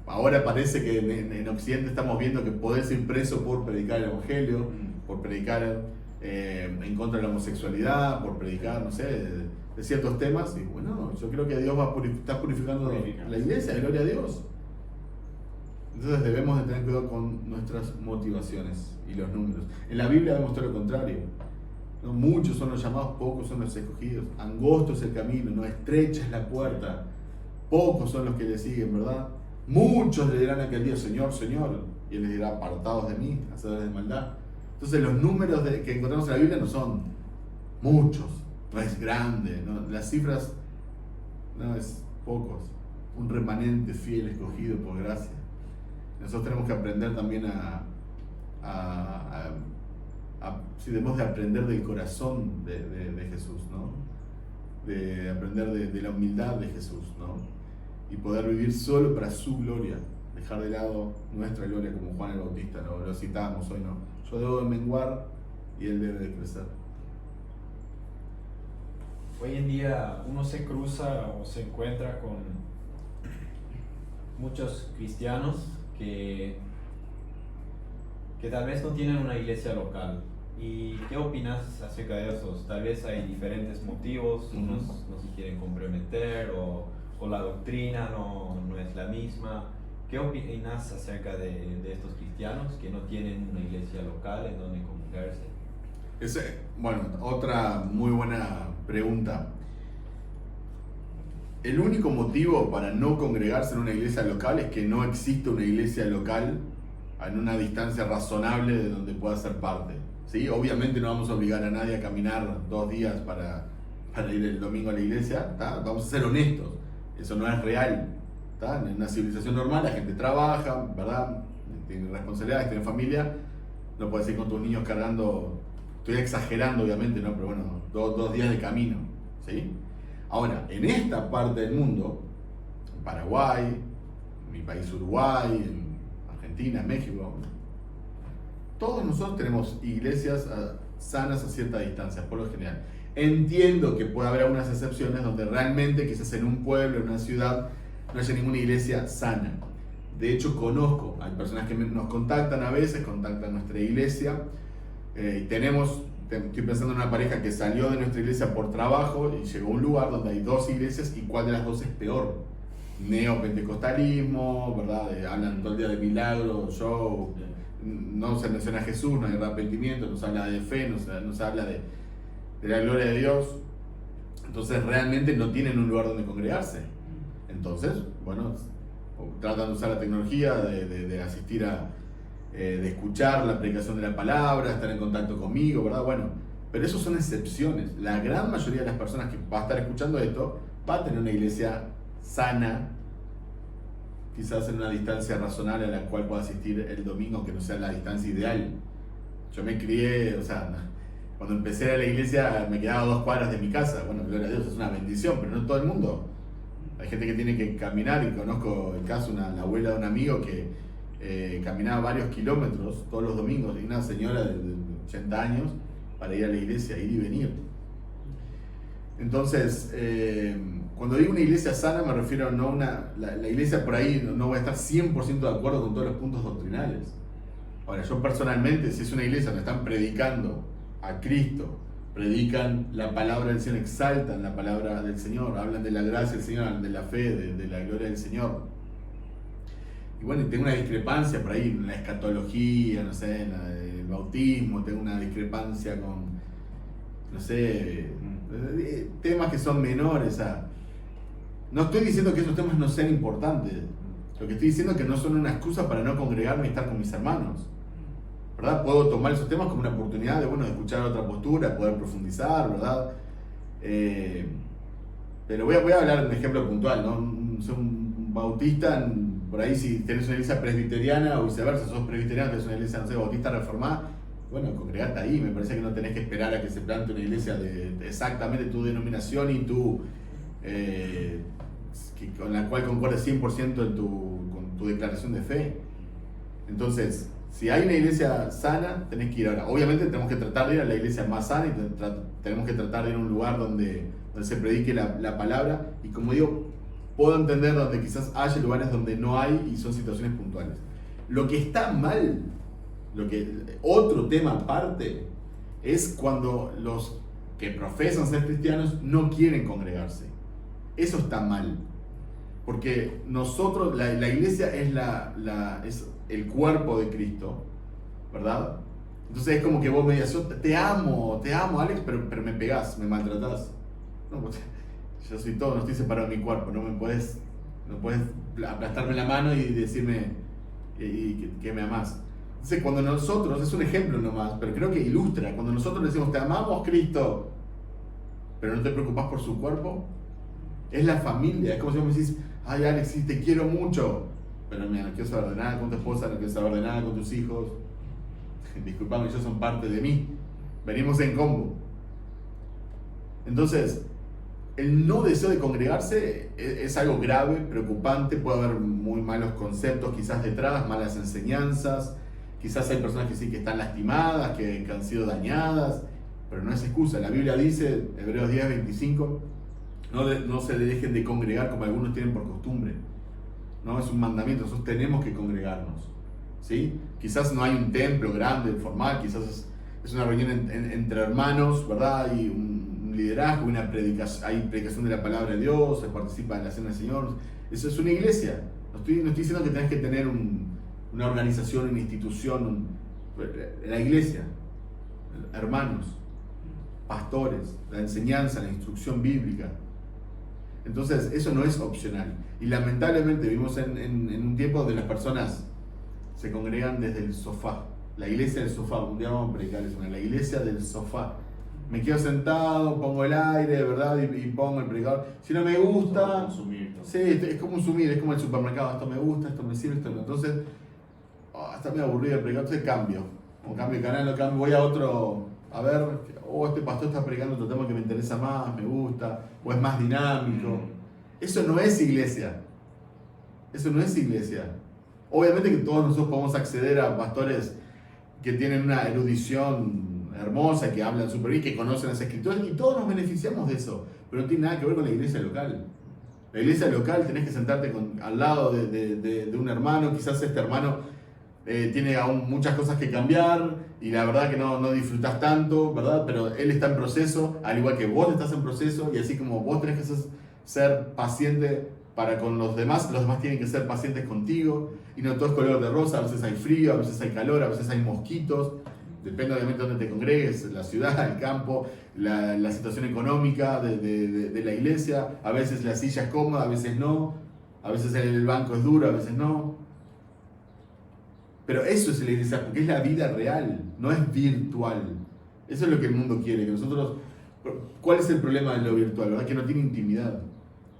Ahora parece que en Occidente estamos viendo que podés ir preso por predicar el Evangelio, por predicar en contra de la homosexualidad, por predicar, no sé, de ciertos temas. Y bueno, yo creo que Dios está purificando la iglesia, gloria a Dios. Entonces debemos de tener cuidado con nuestras motivaciones y los números. En la Biblia vemos todo lo contrario. ¿No? Muchos son los llamados, pocos son los escogidos. Angosto es el camino, no estrecha es la puerta. Pocos son los que le siguen, ¿verdad? Muchos le dirán aquel día, Señor, Señor. Y Él les dirá, apartados de mí, hacedores de maldad. Entonces los números que encontramos en la Biblia no son muchos, no es grande, ¿no? Las cifras no es pocos. Un remanente fiel escogido por gracia. Nosotros tenemos que aprender también si debemos de aprender del corazón de Jesús, ¿no? De aprender de la humildad de Jesús, ¿no? Y poder vivir solo para su gloria, dejar de lado nuestra gloria, como Juan el Bautista, ¿no? Lo citábamos hoy, ¿no? Yo debo de menguar y él debe de crecer. Hoy en día uno se cruza o se encuentra con muchos cristianos que tal vez no tienen una iglesia local. ¿Y qué opinas acerca de eso? Tal vez hay diferentes motivos, unos no se quieren comprometer o la doctrina no es la misma. ¿Qué opinas acerca de estos cristianos que no tienen una iglesia local en donde congregarse? Bueno, otra muy buena pregunta. El único motivo para no congregarse en una iglesia local es que no existe una iglesia local en una distancia razonable de donde pueda ser parte. ¿Sí? Obviamente no vamos a obligar a nadie a caminar 2 días para ir el domingo a la iglesia, ¿tá? Vamos a ser honestos, eso no es real, ¿tá? En una civilización normal la gente trabaja, ¿verdad? Tiene responsabilidades, tiene familia, no puedes ir con tus niños cargando, estoy exagerando obviamente, ¿no? Pero bueno, 2 días de camino, ¿sí? Ahora, en esta parte del mundo, en Paraguay, en mi país Uruguay, en Argentina, México, todos nosotros tenemos iglesias sanas a cierta distancia, por lo general. Entiendo que puede haber algunas excepciones donde realmente quizás en un pueblo, en una ciudad, no haya ninguna iglesia sana. De hecho, hay personas que nos contactan a veces, contactan nuestra iglesia. Estoy pensando en una pareja que salió de nuestra iglesia por trabajo y llegó a un lugar donde hay 2 iglesias y cuál de las 2 es peor. Neopentecostalismo, ¿verdad? Hablan todo el día de milagros, show. No se menciona a Jesús, no hay arrepentimiento, no se habla de fe, no se habla de la gloria de Dios. Entonces realmente no tienen un lugar donde congregarse. Entonces, bueno, tratan de usar la tecnología, de asistir de escuchar la predicación de la palabra, estar en contacto conmigo, ¿verdad? Bueno, pero eso son excepciones. La gran mayoría de las personas que va a estar escuchando esto va a tener una iglesia sana, quizás en una distancia razonable a la cual pueda asistir el domingo, que no sea la distancia ideal. Yo me crié, o sea, cuando empecé a la iglesia me quedaba a 2 cuadras de mi casa. Bueno, gloria a Dios, es una bendición, pero no todo el mundo Hay gente que tiene que caminar, y conozco el caso, la abuela de un amigo que caminaba varios kilómetros todos los domingos, y una señora de 80 años, para ir a la iglesia, ir y venir. Entonces, cuando digo una iglesia sana, me refiero no a la iglesia por ahí, no voy a estar 100% de acuerdo con todos los puntos doctrinales. Ahora, yo personalmente, si es una iglesia donde están predicando a Cristo, predican la palabra del Señor, exaltan la palabra del Señor, hablan de la gracia del Señor, hablan de la fe, de la gloria del Señor. Y bueno, tengo una discrepancia por ahí en la escatología, no sé, en el bautismo, tengo una discrepancia con, no sé, temas que son menores. No estoy diciendo que esos temas no sean importantes, lo que estoy diciendo es que no son una excusa para no congregarme y estar con mis hermanos, ¿verdad? Puedo tomar esos temas como una oportunidad de escuchar otra postura, poder profundizar, ¿verdad? Pero voy a hablar de un ejemplo puntual, ¿no? Soy un bautista, por ahí si tenés una iglesia presbiteriana o viceversa, sos presbiteriano, tenés una iglesia, no sé, bautista reformada, bueno, congregate ahí. Me parece que no tenés que esperar a que se plante una iglesia de exactamente tu denominación y con la cual concuerdes 100% con tu declaración de fe. Entonces, si hay una iglesia sana, tenés que ir ahora. Obviamente tenemos que tratar de ir a la iglesia más sana y tenemos que tratar de ir a un lugar donde se predique la palabra. Y como digo, puedo entender donde quizás haya lugares donde no hay y son situaciones puntuales. Lo que está mal, otro tema aparte, es cuando los que profesan ser cristianos no quieren congregarse. Eso está mal. Porque nosotros, la iglesia es el cuerpo de Cristo, ¿verdad? Entonces es como que vos me digas, yo te amo Alex, pero me pegás, me maltratás. No, pues, yo soy todo, no estoy separado de mi cuerpo, no puedes aplastarme la mano y decirme que me amás. Entonces cuando nosotros, es un ejemplo nomás, pero creo que ilustra, cuando nosotros le decimos, te amamos Cristo, pero no te preocupás por su cuerpo, es la familia. Es como si vos me decís, ay Alex, sí, te quiero mucho, pero mira, no quiero saber de nada con tu esposa, no quiero saber de nada con tus hijos. Disculpame, ellos son parte de mí. Venimos en combo. Entonces, el no deseo de congregarse es algo grave, preocupante. Puede haber muy malos conceptos quizás detrás, malas enseñanzas. Quizás hay personas que sí que están lastimadas, que han sido dañadas, pero no es excusa. La Biblia dice, Hebreos 10:25, no se dejen de congregar como algunos tienen por costumbre. No, es un mandamiento, nosotros tenemos que congregarnos, ¿sí? Quizás no hay un templo grande, formal, quizás es una reunión entre hermanos, ¿verdad? Hay un liderazgo, hay predicación de la palabra de Dios, se participa en la cena del Señor. Eso es una iglesia. No estoy diciendo que tenés que tener una organización, una institución, la iglesia, hermanos, pastores, la enseñanza, la instrucción bíblica. Entonces, eso no es opcional. Y lamentablemente vivimos en un tiempo donde las personas se congregan desde el sofá. La iglesia del sofá. Un día vamos a predicar eso, la iglesia del sofá. Me quedo sentado, pongo el aire, ¿verdad? Y pongo el predicador. Si no me gusta... Consumir, ¿no? Sí, es como consumir, es como el supermercado. Esto me gusta, esto me sirve, esto no. Entonces, está medio aburrido el predicador, entonces cambio. O cambio de canal, voy a otro... A ver, este pastor está predicando otro tema que me interesa más, me gusta, o es más dinámico. Eso no es iglesia. Eso no es iglesia. Obviamente que todos nosotros podemos acceder a pastores que tienen una erudición hermosa, que hablan súper bien, que conocen las escrituras, y todos nos beneficiamos de eso. Pero no tiene nada que ver con la iglesia local. La iglesia local tenés que sentarte al lado de un hermano, quizás este hermano tiene aún muchas cosas que cambiar y la verdad que no disfrutás tanto, ¿verdad? Pero él está en proceso, al igual que vos estás en proceso, y así como vos tenés que ser paciente para con los demás tienen que ser pacientes contigo, y no todo es color de rosa. A veces hay frío, a veces hay calor, a veces hay mosquitos, depende obviamente de dónde te congregues, la ciudad, el campo, la situación económica de la iglesia. A veces la silla es cómoda, a veces no, a veces el banco es duro, a veces no. Pero eso es la iglesia, porque es la vida real, no es virtual. Eso es lo que el mundo quiere, que nosotros... ¿Cuál es el problema de lo virtual? ¿Verdad? Que no tiene intimidad.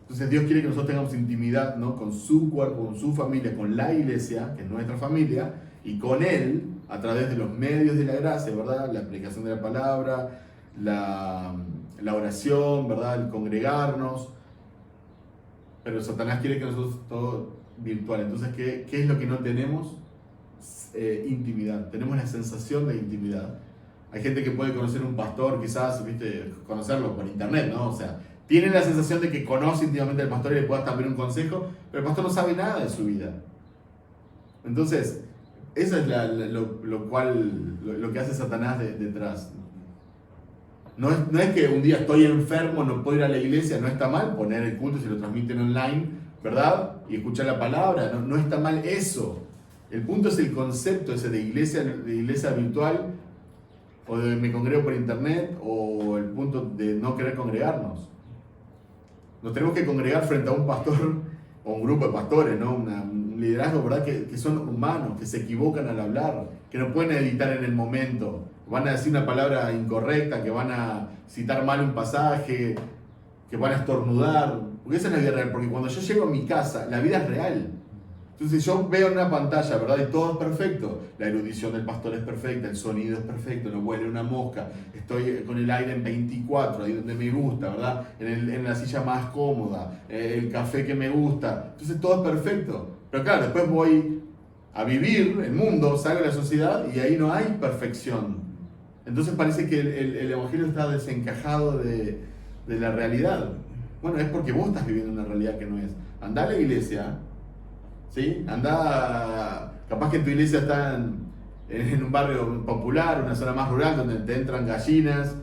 Entonces Dios quiere que nosotros tengamos intimidad, ¿no? Con su cuerpo, con su familia, con la iglesia, que es nuestra familia, y con Él, a través de los medios de la gracia, ¿verdad? La aplicación de la palabra, la oración, ¿verdad? El congregarnos. pero Satanás quiere que nosotros todo virtual. Entonces, ¿qué es lo que no tenemos? Intimidad. Tenemos la sensación de intimidad. Hay gente que puede conocer un pastor, quizás, ¿viste? Conocerlo por internet, ¿no? O sea, tiene la sensación de que conoce íntimamente al pastor y le puede hasta pedir un consejo, pero el pastor no sabe nada de su vida. Entonces, eso es lo que hace Satanás detrás. No es que un día estoy enfermo, no puedo ir a la iglesia, no está mal poner el culto si lo transmiten online, ¿verdad? Y escuchar la palabra, no está mal eso. El punto es el concepto ese de iglesia virtual, o de me congrego por internet, o el punto de no querer congregarnos. Nos tenemos que congregar frente a un pastor o un grupo de pastores, ¿no? Un liderazgo, ¿verdad? Que son humanos, que se equivocan al hablar, que no pueden editar en el momento, van a decir una palabra incorrecta, que van a citar mal un pasaje, que van a estornudar, porque esa es la vida real, porque cuando yo llego a mi casa, la vida es real. Entonces yo veo en una pantalla, ¿verdad? Y todo es perfecto. La erudición del pastor es perfecta, el sonido es perfecto, no huele una mosca. Estoy con el aire en 24, ahí donde me gusta, ¿verdad? En la silla más cómoda, el café que me gusta. Entonces todo es perfecto. Pero claro, después voy a vivir el mundo, salgo de la sociedad y ahí no hay perfección. Entonces parece que el evangelio está desencajado de la realidad. Bueno, es porque vos estás viviendo una realidad que no es. Andá a la iglesia, ¿sí? Andá, capaz que tu iglesia está en un barrio popular, una zona más rural, donde te entran gallinas.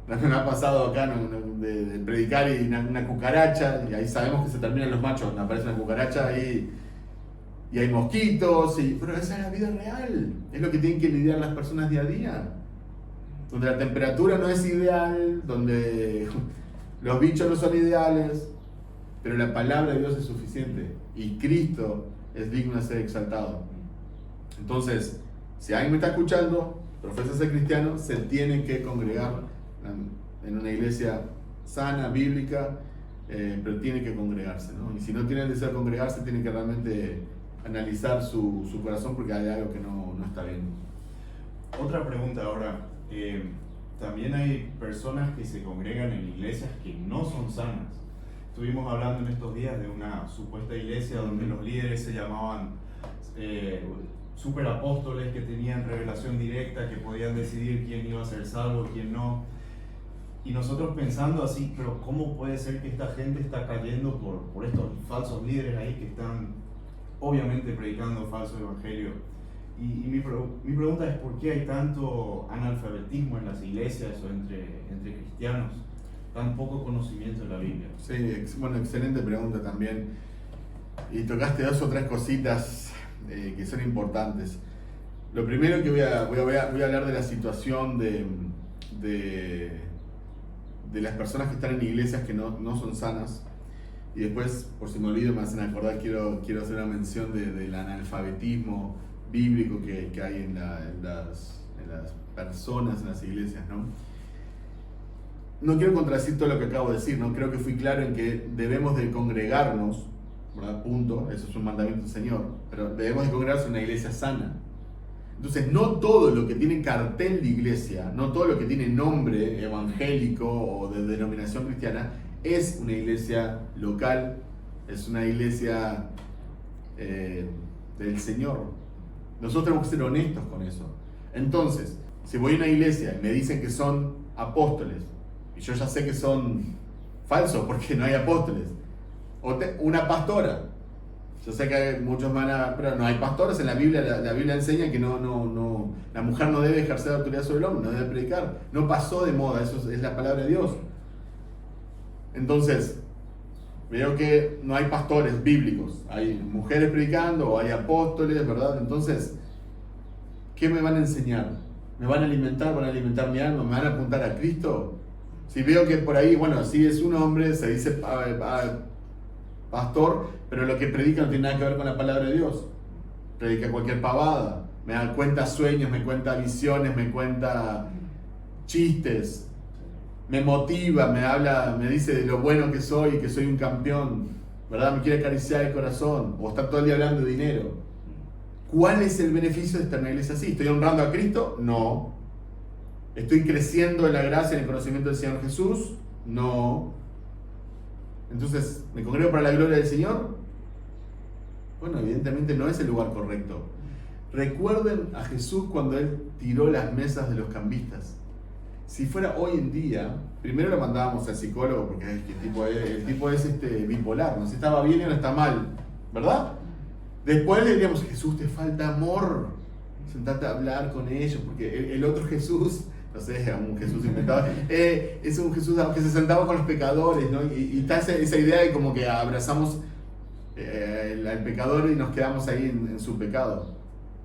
Me ha pasado acá de predicar y una cucaracha, y ahí sabemos que se terminan los machos, cuando aparece una cucaracha ahí, y hay mosquitos, pero esa es la vida real, es lo que tienen que lidiar las personas día a día, donde la temperatura no es ideal, donde los bichos no son ideales, pero la palabra de Dios es suficiente, y Cristo es digno de ser exaltado. Entonces, si alguien me está escuchando, profesa ser cristiano, se tiene que congregar en una iglesia sana, bíblica, pero tiene que congregarse, ¿no? Y si no tiene el deseo de congregarse, tiene que realmente analizar su corazón, porque hay algo que no está bien. Otra pregunta ahora. También hay personas que se congregan en iglesias que no son sanas. Estuvimos hablando en estos días de una supuesta iglesia donde los líderes se llamaban superapóstoles, que tenían revelación directa, que podían decidir quién iba a ser salvo, quién no. Y nosotros pensando así, pero ¿cómo puede ser que esta gente está cayendo por estos falsos líderes ahí que están obviamente predicando falso evangelio? Y mi pregunta es, ¿por qué hay tanto analfabetismo en las iglesias o entre cristianos? Tan poco conocimiento de la Biblia. Sí, bueno, excelente pregunta también. Y tocaste 2 o 3 cositas que son importantes. Lo primero que voy a hablar de la situación de las personas que están en iglesias que no son sanas. Y después, por si me olvido, me hacen acordar, quiero hacer una mención del analfabetismo bíblico que hay en las personas, en las iglesias, ¿no? No quiero contradecir todo lo que acabo de decir, ¿no? Creo que fui claro en que debemos de congregarnos, ¿verdad? Punto, eso es un mandamiento del Señor, pero debemos de congregarnos en una iglesia sana. Entonces, no todo lo que tiene cartel de iglesia, no todo lo que tiene nombre evangélico o de denominación cristiana, es una iglesia local, es una iglesia del Señor. Nosotros tenemos que ser honestos con eso. Entonces, si voy a una iglesia y me dicen que son apóstoles, y yo ya sé que son falsos porque no hay apóstoles, o una pastora, yo sé que hay muchos pero no hay pastores en la Biblia. La Biblia enseña que la mujer no debe ejercer autoridad sobre el hombre, no debe predicar, no pasó de moda, eso es la palabra de Dios. Entonces, veo que no hay pastores bíblicos, hay mujeres predicando o hay apóstoles, ¿verdad? Entonces, ¿qué me van a enseñar? ¿Me van a alimentar? ¿Van a alimentar mi alma? ¿Me van a apuntar a Cristo? Si veo que por ahí, bueno, sí es un hombre, se dice pastor, pero lo que predica no tiene nada que ver con la palabra de Dios. Predica cualquier pavada, me cuenta sueños, me cuenta visiones, me cuenta chistes, me motiva, me dice de lo bueno que soy un campeón, ¿verdad? Me quiere acariciar el corazón, o está todo el día hablando de dinero. ¿Cuál es el beneficio de estar en una iglesia así? ¿Estoy honrando a Cristo? No. ¿Estoy creciendo en la gracia y en el conocimiento del Señor Jesús? No. Entonces, ¿me congrego para la gloria del Señor? Bueno, evidentemente no es el lugar correcto. Recuerden a Jesús cuando Él tiró las mesas de los cambistas. Si fuera hoy en día, primero lo mandábamos al psicólogo porque el tipo es bipolar, no sé si estaba bien o no está mal, ¿verdad? Después le diríamos, Jesús, te falta amor, sentate a hablar con ellos, porque el otro Jesús, no sé, un Jesús inventado, es un Jesús que se sentaba con los pecadores, ¿no? Y está esa idea de como que abrazamos al pecador y nos quedamos ahí en su pecado.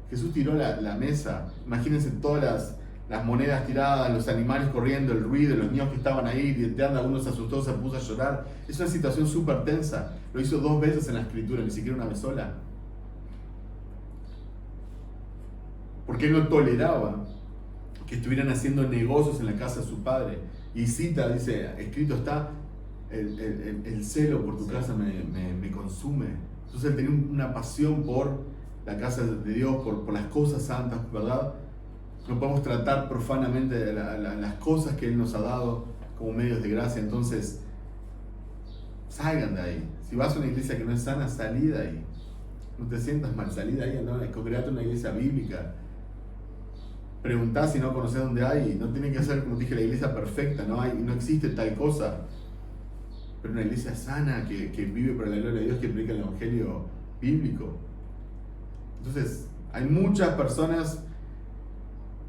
Jesús tiró la mesa, imagínense todas las monedas tiradas, los animales corriendo, el ruido, los niños que estaban ahí gritando, algunos se asustó, se puso a llorar. Es una situación súper tensa. Lo hizo 2 veces en la escritura, ni siquiera una vez sola. Porque él no toleraba que estuvieran haciendo negocios en la casa de su padre. Y cita, dice, escrito está, el celo por tu casa me consume. Entonces él tenía una pasión por la casa de Dios, por las cosas santas, ¿verdad? No podemos tratar profanamente las cosas que Él nos ha dado como medios de gracia. Entonces, salgan de ahí. Si vas a una iglesia que no es sana, salí de ahí. No te sientas mal, salí de ahí, ¿no? Congregate una iglesia bíblica. Preguntá si no conoces dónde hay. No tiene que ser, como dije, la iglesia perfecta. No existe tal cosa. Pero una iglesia sana que vive por la gloria de Dios, que predica el evangelio bíblico. Entonces, hay muchas personas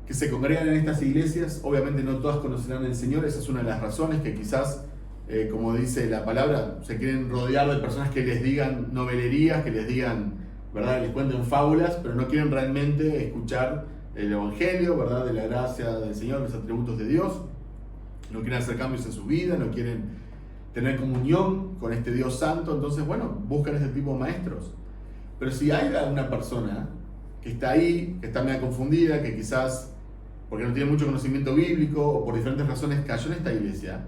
que se congregan en estas iglesias. Obviamente no todas conocerán al Señor. Esa es una de las razones que quizás, como dice la palabra, se quieren rodear de personas que les digan novelerías, que les digan, ¿verdad?, que les cuenten fábulas, pero no quieren realmente escuchar el evangelio, ¿verdad?, de la gracia del Señor, los atributos de Dios. No quieren hacer cambios en su vida, no quieren tener comunión con este Dios santo. Entonces, bueno, buscan este tipo de maestros. Pero si hay una persona que está ahí, que está medio confundida, que quizás porque no tiene mucho conocimiento bíblico o por diferentes razones cayó en esta iglesia,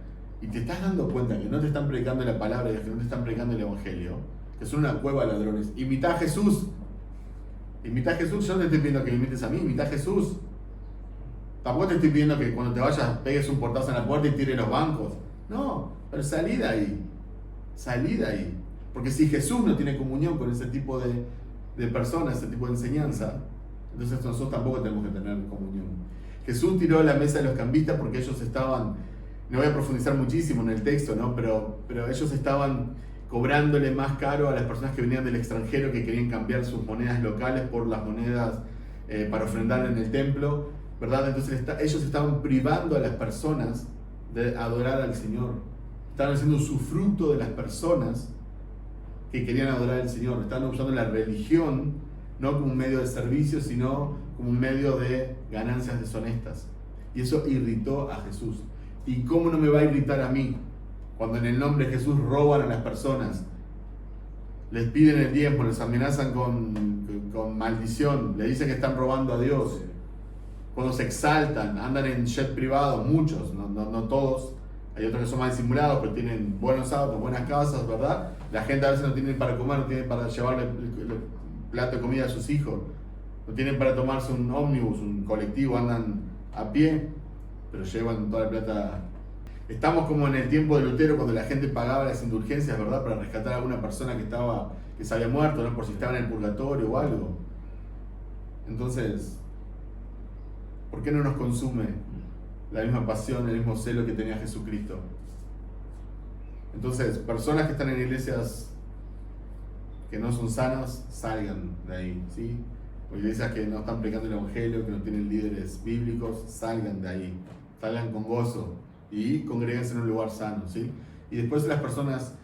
y te estás dando cuenta que no te están predicando la palabra de Dios, que no te están predicando el evangelio, que son una cueva de ladrones, imita a Jesús. Imita a Jesús. Yo no te estoy pidiendo que me imites a mí, imita a Jesús. Tampoco te estoy pidiendo que cuando te vayas pegues un portazo en la puerta y tires los bancos. No, pero salí de ahí. Salí de ahí. Porque si Jesús no tiene comunión con ese tipo de personas, ese tipo de enseñanza, entonces nosotros tampoco tenemos que tener comunión. Jesús tiró la mesa de los cambistas porque ellos estaban, no voy a profundizar muchísimo en el texto, ¿no? pero ellos estaban cobrándole más caro a las personas que venían del extranjero, que querían cambiar sus monedas locales por las monedas para ofrendar en el templo, ¿verdad? Entonces ellos estaban privando a las personas de adorar al Señor. Estaban haciendo usufructo de las personas que querían adorar al Señor. Estaban usando la religión no como un medio de servicio, sino como un medio de ganancias deshonestas. Y eso irritó a Jesús. ¿Y cómo no me va a irritar a mí cuando en el nombre de Jesús roban a las personas, les piden el diezmo, les amenazan con maldición, le dicen que están robando a Dios? Cuando se exaltan, andan en jet privado, muchos, no todos. Hay otros que son más disimulados, pero tienen buenos autos, buenas casas, ¿verdad? La gente a veces no tiene para comer, no tiene para llevarle el plato de comida a sus hijos, no tienen para tomarse un ómnibus, un colectivo, andan a pie, pero llevan toda la plata. Estamos como en el tiempo de Lutero, cuando la gente pagaba las indulgencias, ¿verdad?, para rescatar a alguna persona que se había muerto, ¿no?, por si estaba en el purgatorio o algo. Entonces, ¿por qué no nos consume la misma pasión, el mismo celo que tenía Jesucristo? Entonces, personas que están en iglesias que no son sanas, salgan de ahí, ¿sí? O iglesias que no están predicando el evangelio, que no tienen líderes bíblicos, salgan de ahí, salgan con gozo y congréguense en un lugar sano, ¿sí? Y después las personas,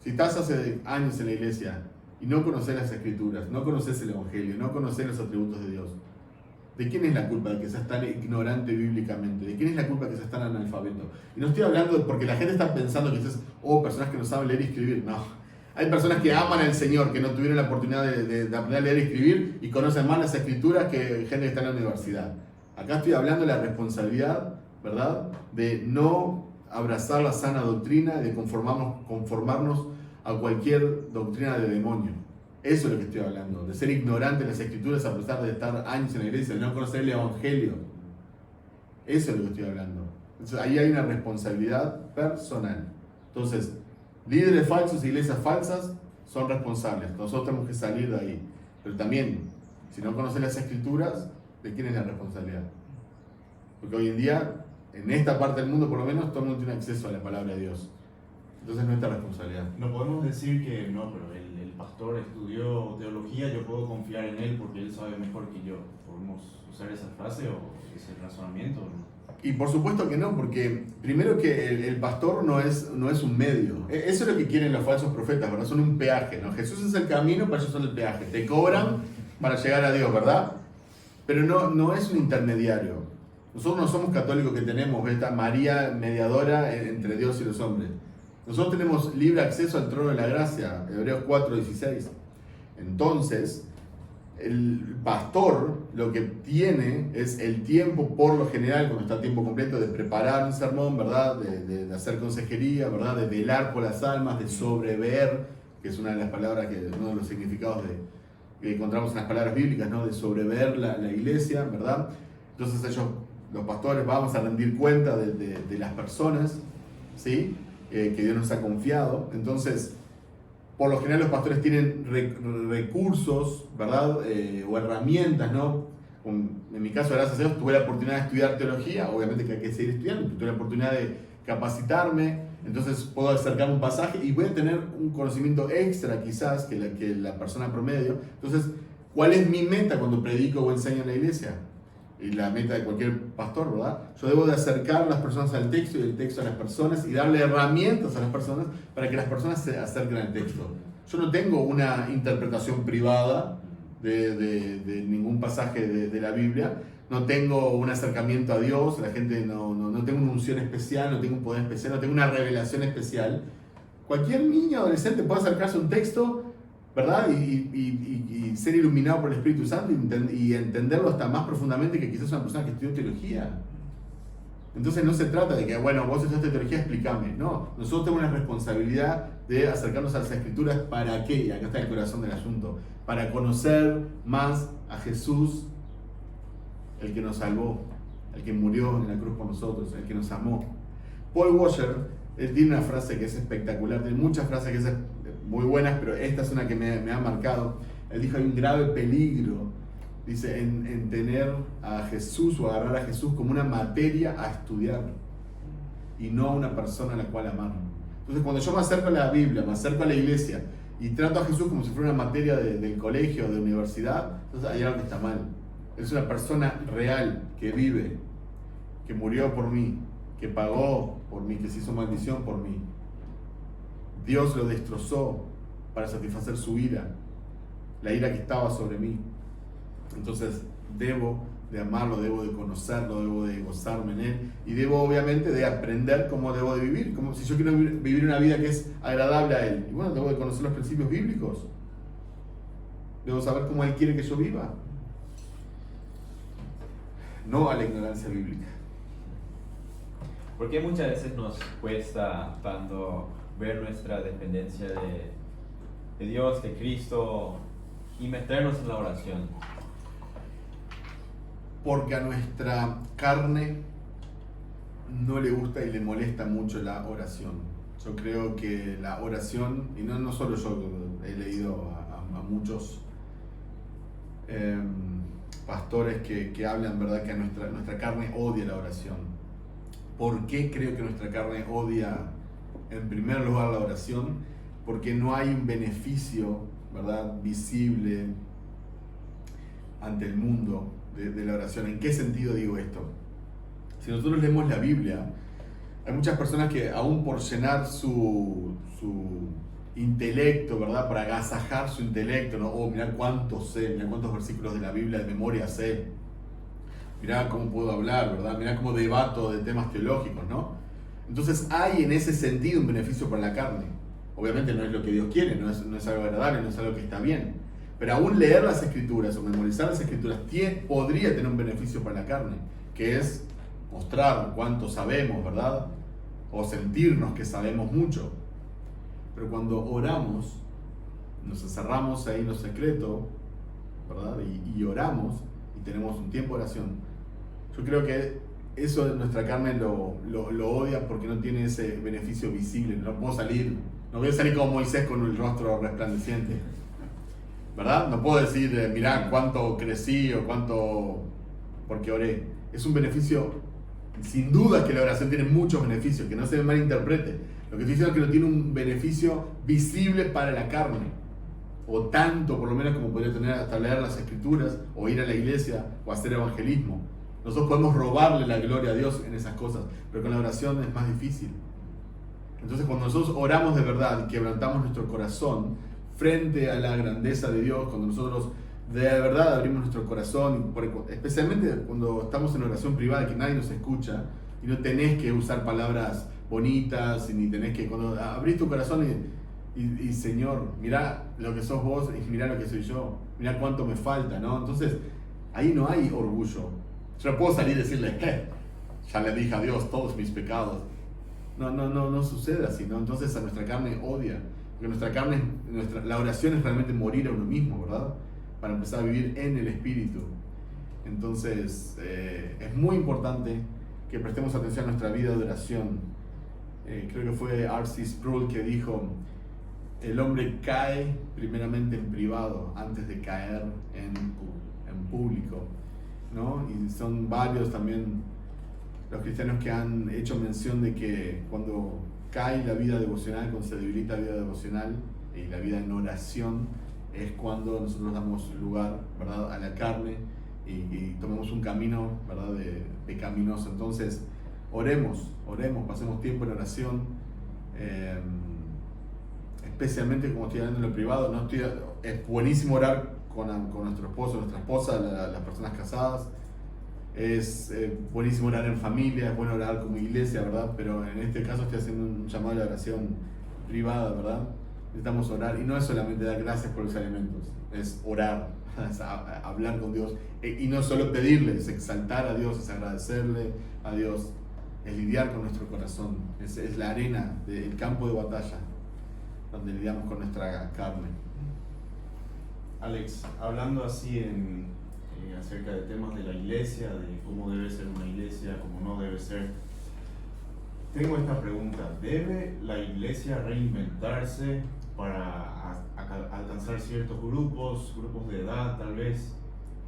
si estás hace años en la iglesia y no conoces las escrituras, no conoces el evangelio, no conoces los atributos de Dios, ¿de quién es la culpa de que seas tan ignorante bíblicamente? ¿De quién es la culpa de que seas tan analfabeto? Y no estoy hablando porque la gente está pensando que seas, personas que no saben leer y escribir. No. Hay personas que aman al Señor, que no tuvieron la oportunidad de aprender a leer y escribir y conocen más las escrituras que gente que está en la universidad. Acá estoy hablando de la responsabilidad, ¿verdad?, de no abrazar la sana doctrina, de conformarnos a cualquier doctrina de demonio. Eso es lo que estoy hablando, de ser ignorante de las escrituras a pesar de estar años en la iglesia, de no conocer el evangelio. Eso es lo que estoy hablando. Entonces, ahí hay una responsabilidad personal. Entonces, Líderes falsos, iglesias falsas, son responsables. Nosotros tenemos que salir de ahí. Pero también, si no conocen las escrituras, ¿de quién es la responsabilidad? Porque hoy en día, en esta parte del mundo por lo menos, todo el mundo tiene acceso a la palabra de Dios. Entonces es nuestra responsabilidad. No podemos decir que no, pero el pastor estudió teología, yo puedo confiar en él porque él sabe mejor que yo. ¿Podemos usar esa frase o ese razonamiento? Y por supuesto que no, porque primero que el pastor no es un medio. Eso es lo que quieren los falsos profetas, ¿verdad? Son un peaje, ¿no? Jesús es el camino, para ellos son el peaje. Te cobran para llegar a Dios, ¿verdad? Pero no es un intermediario. Nosotros no somos católicos que tenemos esta María mediadora entre Dios y los hombres. Nosotros tenemos libre acceso al trono de la gracia, Hebreos 4:16. Entonces, el pastor lo que tiene es el tiempo, por lo general, cuando está a tiempo completo, de preparar un sermón, ¿verdad? De hacer consejería, ¿verdad? De velar por las almas, de sobrever, que es una de las palabras, uno de los significados que encontramos en las palabras bíblicas, ¿no? De sobrever la iglesia, ¿verdad? Entonces ellos, los pastores, vamos a rendir cuenta de las personas, ¿sí? Que Dios nos ha confiado. Entonces, por lo general los pastores tienen recursos, ¿verdad? O herramientas, ¿no? En mi caso, gracias a Dios, tuve la oportunidad de estudiar teología, obviamente que hay que seguir estudiando, tuve la oportunidad de capacitarme, entonces puedo acercarme un pasaje y voy a tener un conocimiento extra quizás que la persona promedio. Entonces, ¿cuál es mi meta cuando predico o enseño en la iglesia? Y la meta de cualquier pastor, ¿verdad? Yo debo de acercar a las personas al texto y el texto a las personas y darle herramientas a las personas para que las personas se acerquen al texto. Yo no tengo una interpretación privada de ningún pasaje de la Biblia, no tengo un acercamiento a Dios, la gente no tengo una unción especial, no tengo un poder especial, no tengo una revelación especial. Cualquier niño o adolescente puede acercarse a un texto, ¿verdad? Y ser iluminado por el Espíritu Santo y entenderlo hasta más profundamente que quizás una persona que estudió teología. Entonces no se trata de que, bueno, vos estudiaste teología, explícame. No, nosotros tenemos una responsabilidad de acercarnos a las Escrituras. ¿Para qué? Y acá está el corazón del asunto. Para conocer más a Jesús, el que nos salvó, el que murió en la cruz por nosotros, el que nos amó. Paul Washer, él tiene una frase que es espectacular, tiene muchas frases que son muy buenas, pero esta es una que me ha marcado. Él dijo, hay un grave peligro, dice, en tener a Jesús o agarrar a Jesús como una materia a estudiar y no a una persona a la cual amar. Entonces, cuando yo me acerco a la Biblia, me acerco a la iglesia y trato a Jesús como si fuera una materia del colegio o de universidad, entonces hay algo que está mal. Es una persona real que vive, que murió por mí, que pagó por mí, que se hizo maldición por mí. Dios lo destrozó para satisfacer su ira, la ira que estaba sobre mí. Entonces debo de amarlo, debo de conocerlo, debo de gozarme en él y debo obviamente de aprender cómo debo de vivir, como si yo quiero vivir una vida que es agradable a él. Y bueno, debo de conocer los principios bíblicos, debo saber cómo él quiere que yo viva, no a la ignorancia bíblica. Porque muchas veces nos cuesta tanto ver nuestra dependencia de Dios, de Cristo y meternos en la oración. Porque a nuestra carne no le gusta y le molesta mucho la oración. Yo creo que la oración, y no solo yo, he leído a muchos pastores que hablan, ¿verdad?, que nuestra carne odia la oración. ¿Por qué creo que nuestra carne odia en primer lugar la oración? Porque no hay un beneficio, ¿verdad?, visible ante el mundo de la oración. ¿En qué sentido digo esto? Si nosotros leemos la Biblia, hay muchas personas que aún por llenar su intelecto, ¿verdad?, para agasajar su intelecto, ¿no? Oh, mirá cuánto sé, mirá cuántos versículos de la Biblia de memoria sé, mirá cómo puedo hablar, ¿verdad?, mirá cómo debato de temas teológicos, ¿no? Entonces hay en ese sentido un beneficio para la carne. Obviamente no es lo que Dios quiere, no es algo agradable, no es algo que está bien. Pero aún leer las Escrituras o memorizar las Escrituras podría tener un beneficio para la carne, que es mostrar cuánto sabemos, ¿verdad? O sentirnos que sabemos mucho. Pero cuando oramos, nos encerramos ahí en lo secreto, ¿verdad? Y oramos y tenemos un tiempo de oración. Yo creo que eso nuestra carne lo odia porque no tiene ese beneficio visible. No puedo salir No voy a salir como Moisés con el rostro resplandeciente, ¿verdad? No puedo decir, mirá cuánto crecí o cuánto porque oré. Es un beneficio, sin duda que la oración tiene muchos beneficios, que no se me malinterprete. Lo que estoy diciendo es que no tiene un beneficio visible para la carne, o tanto por lo menos como podría tener hasta leer las escrituras, o ir a la iglesia, o hacer evangelismo. Nosotros podemos robarle la gloria a Dios en esas cosas, pero con la oración es más difícil. Entonces cuando nosotros oramos de verdad y quebrantamos nuestro corazón frente a la grandeza de Dios, cuando nosotros de verdad abrimos nuestro corazón, especialmente cuando estamos en oración privada que nadie nos escucha y no tenés que usar palabras bonitas, ni tenés que, cuando abrís tu corazón y Señor, mirá lo que sos vos y mirá lo que soy yo, mirá cuánto me falta, ¿no? Entonces ahí no hay orgullo. Yo no puedo salir y decirle, ya le dije a Dios todos mis pecados. No sucede así, ¿no? Entonces a nuestra carne odia, porque nuestra carne, la oración es realmente morir a uno mismo, ¿verdad? Para empezar a vivir en el Espíritu. Entonces es muy importante que prestemos atención a nuestra vida de oración. Creo que fue R.C. Sproul que dijo, el hombre cae primeramente en privado antes de caer en público, ¿no? Y son varios también los cristianos que han hecho mención de que cuando cae la vida devocional, cuando se debilita la vida devocional y la vida en oración, es cuando nosotros damos lugar, ¿verdad?, a la carne y tomamos un camino, ¿verdad?, pecaminoso. Entonces, oremos, pasemos tiempo en oración, especialmente como estoy hablando en lo privado. Es buenísimo orar con nuestro esposo, nuestra esposa, las personas casadas. Es buenísimo orar en familia, es bueno orar como iglesia, ¿verdad? Pero en este caso estoy haciendo un llamado a la oración privada, ¿verdad? Necesitamos orar, y no es solamente dar gracias por los alimentos, es orar, es hablar con Dios, y no solo pedirle, es exaltar a Dios, es agradecerle a Dios, es lidiar con nuestro corazón, es la arena, el campo de batalla, donde lidiamos con nuestra carne. Alex, hablando así acerca de temas de la iglesia, de cómo debe ser una iglesia, cómo no debe ser, tengo esta pregunta: ¿debe la iglesia reinventarse para alcanzar ciertos grupos de edad tal vez?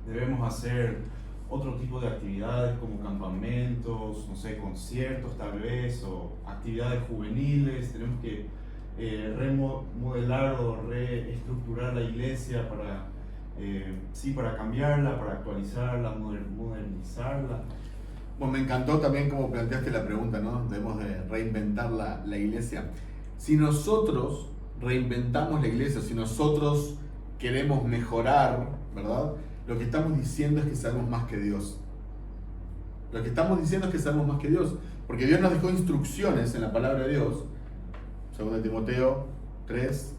¿Debemos hacer otro tipo de actividades como campamentos, no sé, conciertos tal vez, o actividades juveniles? ¿Tenemos que remodelar o reestructurar la iglesia para cambiarla, para actualizarla, modernizarla? Bueno, me encantó también como planteaste la pregunta, ¿no? Debemos de reinventar la iglesia. Si nosotros reinventamos la iglesia, si nosotros queremos mejorar, ¿verdad?, lo que estamos diciendo es que sabemos más que Dios. Lo que estamos diciendo es que sabemos más que Dios, porque Dios nos dejó instrucciones en la palabra de Dios. 2 Timoteo 3,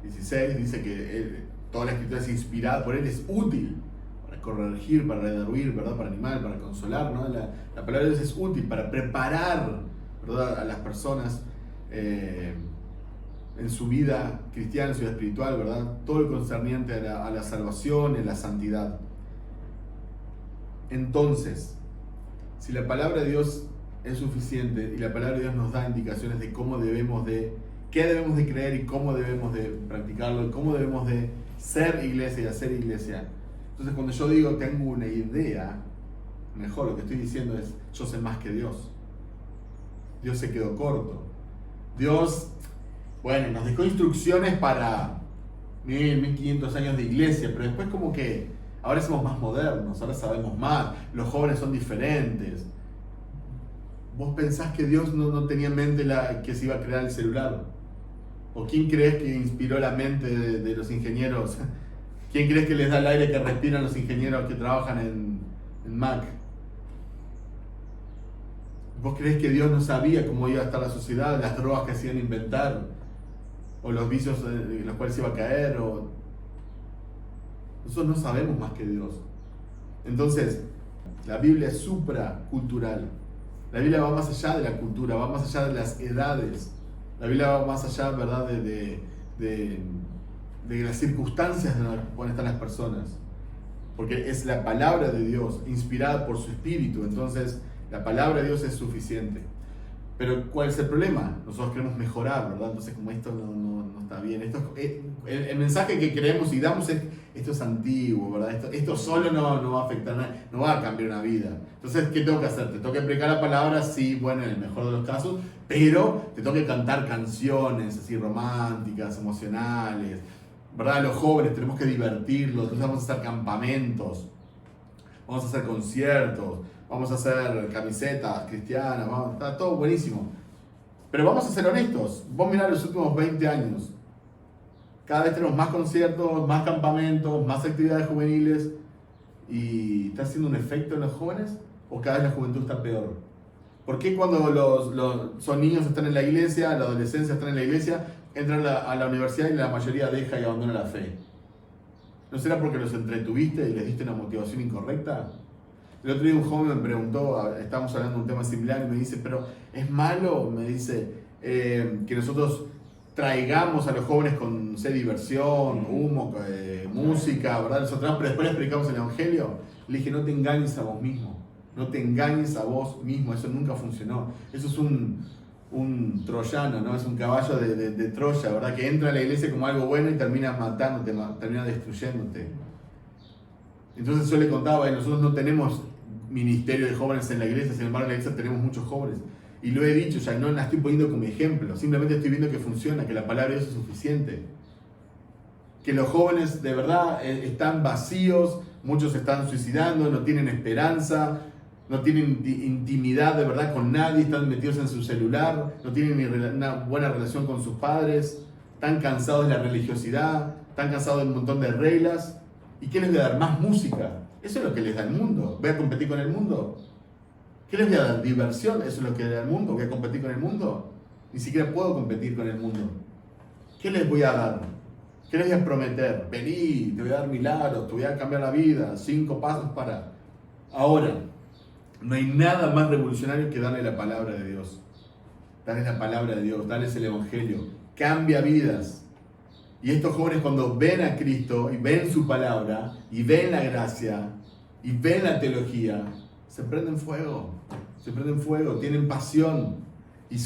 16 dice que toda la escritura es inspirada por Él, es útil para corregir, para redarguir, ¿verdad?, para animar, para consolar, ¿no? La palabra de Dios es útil para preparar, ¿verdad?, a las personas en su vida cristiana, en su vida espiritual, ¿verdad?, todo lo concerniente a la salvación y a la santidad. Entonces, si la palabra de Dios es suficiente y la palabra de Dios nos da indicaciones de qué debemos de creer y cómo debemos de practicarlo y cómo debemos de ser iglesia y hacer iglesia, entonces cuando yo digo tengo una idea, mejor lo que estoy diciendo es yo sé más que Dios. Dios se quedó corto. Dios, bueno, nos dejó instrucciones para 1500 años de iglesia, pero después como que ahora somos más modernos, ahora sabemos más, los jóvenes son diferentes. ¿Vos pensás que Dios no tenía en mente que se iba a crear el celular? ¿O quién crees que inspiró la mente de los ingenieros? ¿Quién crees que les da el aire que respiran los ingenieros que trabajan en Mac? ¿Vos creés que Dios no sabía cómo iba a estar la sociedad, las drogas que se iban a inventar, o los vicios en los cuales se iba a caer? Nosotros no sabemos más que Dios. Entonces, la Biblia es supracultural. La Biblia va más allá de la cultura, va más allá de las edades. La Biblia va más allá, ¿verdad?, de las circunstancias en las que pueden estar las personas. Porque es la palabra de Dios, inspirada por su Espíritu. Entonces, la palabra de Dios es suficiente. Pero ¿cuál es el problema? Nosotros queremos mejorar, ¿verdad? Entonces como esto no está bien. El mensaje que queremos y damos es, esto es antiguo, ¿verdad? Esto solo no va a afectar nada, no va a cambiar una vida. Entonces, ¿qué tengo que hacer? ¿Te tengo que predicar la palabra? Sí, bueno, en el mejor de los casos, pero te tengo que cantar canciones así románticas, emocionales, ¿verdad? Los jóvenes tenemos que divertirlos, entonces vamos a hacer campamentos, vamos a hacer conciertos, vamos a hacer camisetas cristianas, está todo buenísimo. Pero vamos a ser honestos, vos mirá los últimos 20 años, cada vez tenemos más conciertos, más campamentos, más actividades juveniles, y ¿está haciendo un efecto en los jóvenes? ¿O cada vez la juventud está peor? ¿Por qué cuando son niños están en la iglesia, la adolescencia están en la iglesia, entran a la universidad y la mayoría deja y abandona la fe? ¿No será porque los entretuviste y les diste una motivación incorrecta? El otro día un joven me preguntó, estábamos hablando de un tema similar, y me dice, pero ¿es malo? Me dice, que nosotros traigamos a los jóvenes con diversión, humo, música, ¿verdad? Nosotros, pero después les predicamos el Evangelio. Le dije, no te engañes a vos mismo, no te engañes a vos mismo, eso nunca funcionó. Eso es un troyano, ¿no? Es un caballo de Troya, ¿verdad? Que entra a la iglesia como algo bueno y termina matándote, termina destruyéndote. Entonces yo le contaba, nosotros no tenemos ministerio de jóvenes en la iglesia, sin embargo en la iglesia tenemos muchos jóvenes. Y lo he dicho ya, no la estoy poniendo como ejemplo, simplemente estoy viendo que funciona, que la palabra de Dios es suficiente. Que los jóvenes de verdad están vacíos, muchos se están suicidando, no tienen esperanza, no tienen intimidad de verdad con nadie, están metidos en su celular, no tienen ni una buena relación con sus padres, están cansados de la religiosidad, están cansados de un montón de reglas. ¿Y qué les voy a dar? Más música. Eso es lo que les da el mundo. ¿Voy a competir con el mundo? ¿Qué les voy a dar? ¿Diversión? ¿Eso es lo que le da el mundo? ¿Voy a competir con el mundo? Ni siquiera puedo competir con el mundo. ¿Qué les voy a dar? ¿Qué les voy a prometer? Vení, te voy a dar milagros, te voy a cambiar la vida, 5 pasos para... Ahora, no hay nada más revolucionario que darle la palabra de Dios. Darles la palabra de Dios, darles el Evangelio. Cambia vidas. Y estos jóvenes cuando ven a Cristo y ven su palabra y ven la gracia y ven la teología, se prenden fuego, tienen pasión y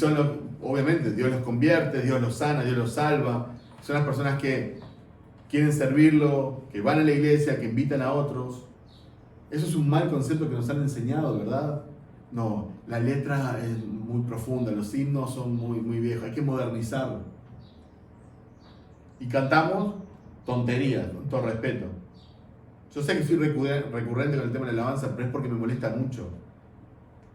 obviamente Dios los convierte, Dios los sana, Dios los salva. Son las personas que quieren servirlo, que van a la iglesia, que invitan a otros. Eso es un mal concepto que nos han enseñado, ¿verdad? No, la letra es muy profunda, los himnos son muy viejos, hay que modernizarlo. Y cantamos tonterías, con todo respeto. Yo sé que soy recurrente con el tema de la alabanza, pero es porque me molesta mucho.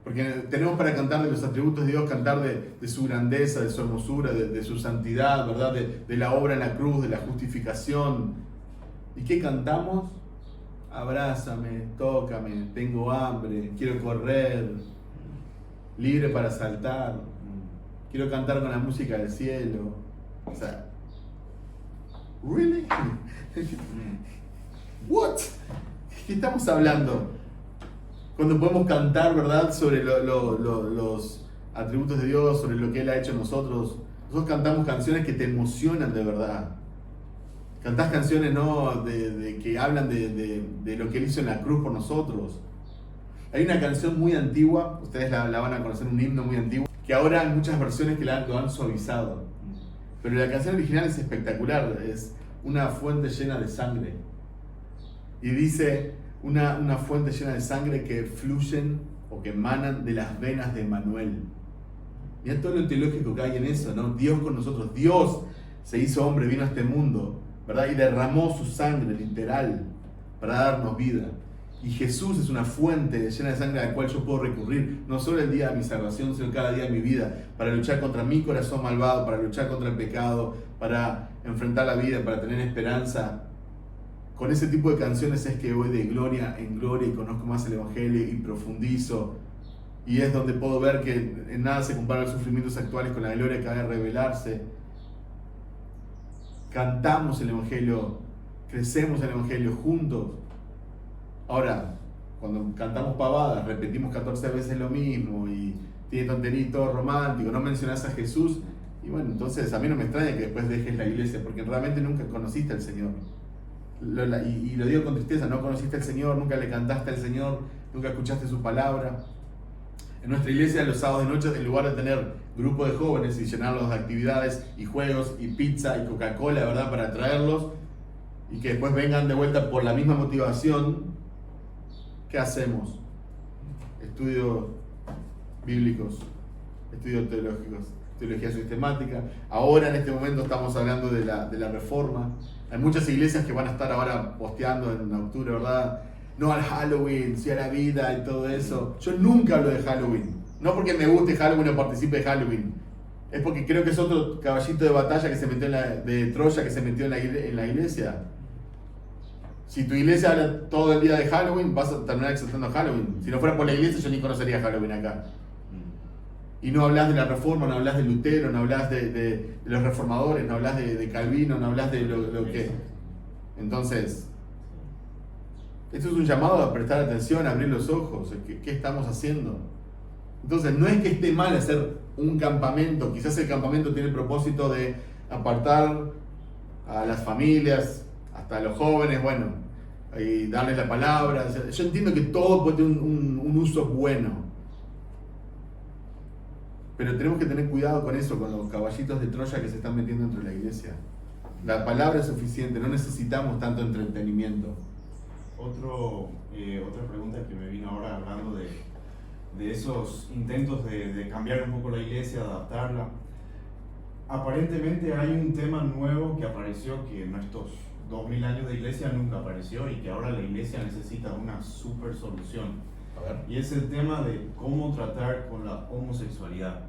Porque tenemos para cantar de los atributos de Dios, cantar de su grandeza, de su hermosura, de su santidad, ¿verdad? De la obra en la cruz, de la justificación. ¿Y qué cantamos? Abrázame, tócame, tengo hambre, quiero correr, libre para saltar, quiero cantar con la música del cielo. O sea, ¿really? What? ¿Qué estamos hablando? Cuando podemos cantar, ¿verdad?, sobre los atributos de Dios, sobre lo que Él ha hecho en nosotros. Nosotros cantamos canciones que te emocionan de verdad. Cantás canciones, ¿no?, de que hablan de lo que Él hizo en la cruz por nosotros. Hay una canción muy antigua, ustedes la van a conocer, un himno muy antiguo, que ahora hay muchas versiones que lo han suavizado. Pero la canción original es espectacular, es una fuente llena de sangre. Y dice, una fuente llena de sangre que fluyen o que emanan de las venas de Emmanuel. Mirá todo lo teológico que hay en eso, ¿no? Dios con nosotros, Dios se hizo hombre, vino a este mundo, ¿verdad? Y derramó su sangre, literal, para darnos vida. Y Jesús es una fuente llena de sangre a la cual yo puedo recurrir, no solo el día de mi salvación, sino cada día de mi vida, para luchar contra mi corazón malvado, para luchar contra el pecado, para enfrentar la vida, para tener esperanza. Con ese tipo de canciones es que voy de gloria en gloria y conozco más el Evangelio y profundizo. Y es donde puedo ver que en nada se comparan los sufrimientos actuales con la gloria que ha de revelarse. Cantamos el Evangelio, crecemos el Evangelio juntos. Ahora, cuando cantamos pavadas, repetimos 14 veces lo mismo y tiene tonterito romántico, no mencionas a Jesús, y bueno, entonces a mí no me extraña que después dejes la iglesia, porque realmente nunca conociste al Señor. Y lo digo con tristeza, no conociste al Señor, nunca le cantaste al Señor, nunca escuchaste su palabra. En nuestra iglesia, los sábados de noche, en lugar de tener grupo de jóvenes y llenarlos de actividades y juegos y pizza y Coca-Cola, ¿verdad?, para atraerlos y que después vengan de vuelta por la misma motivación, ¿qué hacemos? Estudios bíblicos, estudios teológicos, teología sistemática. Ahora en este momento estamos hablando de la reforma. Hay muchas iglesias que van a estar ahora posteando en octubre, ¿verdad? No al Halloween, sí a la vida y todo eso. Yo nunca hablo de Halloween. No porque me guste Halloween o participe de Halloween. Es porque creo que es otro caballito de batalla que se metió de Troya, que se metió en la iglesia. Si tu iglesia habla todo el día de Halloween, vas a terminar exaltando Halloween. Si no fuera por la iglesia, yo ni conocería Halloween acá. Y no hablas de la reforma, no hablas de Lutero, no hablas de los reformadores, no hablas de Calvino, no hablas de lo que... Entonces, esto es un llamado a prestar atención, a abrir los ojos. ¿Qué estamos haciendo? Entonces, no es que esté mal hacer un campamento. Quizás el campamento tiene el propósito de apartar a las familias, hasta a los jóvenes, bueno, y darles la palabra. Yo entiendo que todo puede tener un uso bueno. Pero tenemos que tener cuidado con eso, con los caballitos de Troya que se están metiendo dentro de la iglesia. La palabra es suficiente, no necesitamos tanto entretenimiento. Otra pregunta que me vino ahora hablando de esos intentos de cambiar un poco la iglesia, adaptarla. Aparentemente hay un tema nuevo que apareció que en estos 2000 años de iglesia nunca apareció y que ahora la iglesia necesita una super solución. Y es el tema de cómo tratar con la homosexualidad.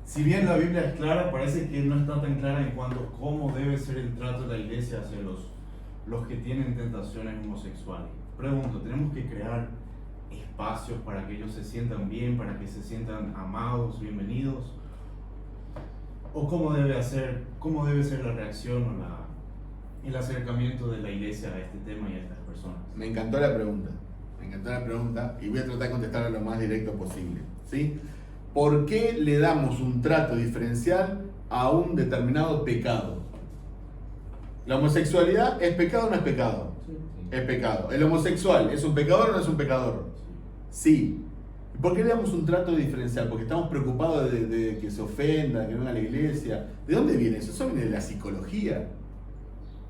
Si bien la Biblia es clara, parece que no está tan clara en cuanto a cómo debe ser el trato de la iglesia hacia los que tienen tentaciones homosexuales. Pregunto, ¿tenemos que crear espacios para que ellos se sientan bien, para que se sientan amados, bienvenidos? ¿O cómo debe ser la reacción o el acercamiento de la iglesia a este tema y a estas personas? Me encantó la pregunta. Y voy a tratar de contestarla lo más directo posible, ¿sí? ¿Por qué le damos un trato diferencial a un determinado pecado? ¿La homosexualidad es pecado o no es pecado? Sí. Es pecado. ¿El homosexual es un pecador o no es un pecador? Sí. ¿Por qué le damos un trato diferencial? Porque estamos preocupados de que se ofenda, que venga a la iglesia. ¿De dónde viene eso? Eso viene de la psicología.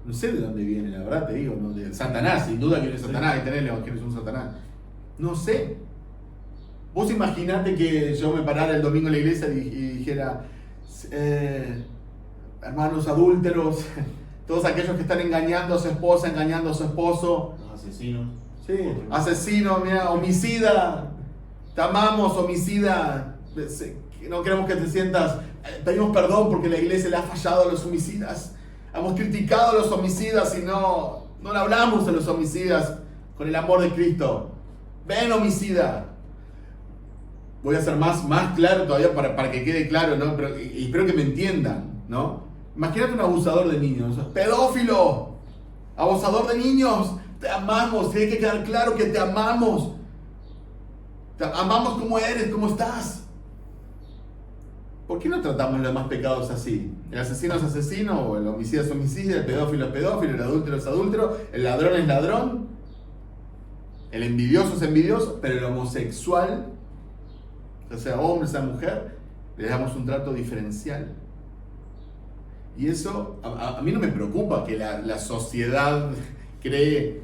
No sé de dónde viene, la verdad te digo, ¿no? De Satanás, sin duda que viene Satanás, y tener el evangelio es un Satanás. No sé. Vos imaginate que yo me parara el domingo en la iglesia y dijera, hermanos adúlteros, todos aquellos que están engañando a su esposa, engañando a su esposo. Los asesinos. Sí, asesino, mira, homicida. Te amamos, homicida. No queremos que te sientas. Pedimos perdón porque la iglesia le ha fallado a los homicidas. Hemos criticado a los homicidas y no le hablamos a los homicidas con el amor de Cristo. Ven, homicida. Voy a ser más claro todavía para que quede claro, ¿no? Pero, y espero que me entiendan, ¿no? Imagínate un abusador de niños. ¡Pedófilo! ¡Abusador de niños! Te amamos. Tiene que quedar claro que te amamos. Te amamos como eres, como estás. ¿Por qué no tratamos los demás pecados así? El asesino es asesino, o el homicida es homicida, el pedófilo es pedófilo, el adúltero es adúltero, el ladrón es ladrón, el envidioso es envidioso, pero el homosexual, ya sea hombre, sea mujer, le damos un trato diferencial. Y eso, a mí no me preocupa que la sociedad cree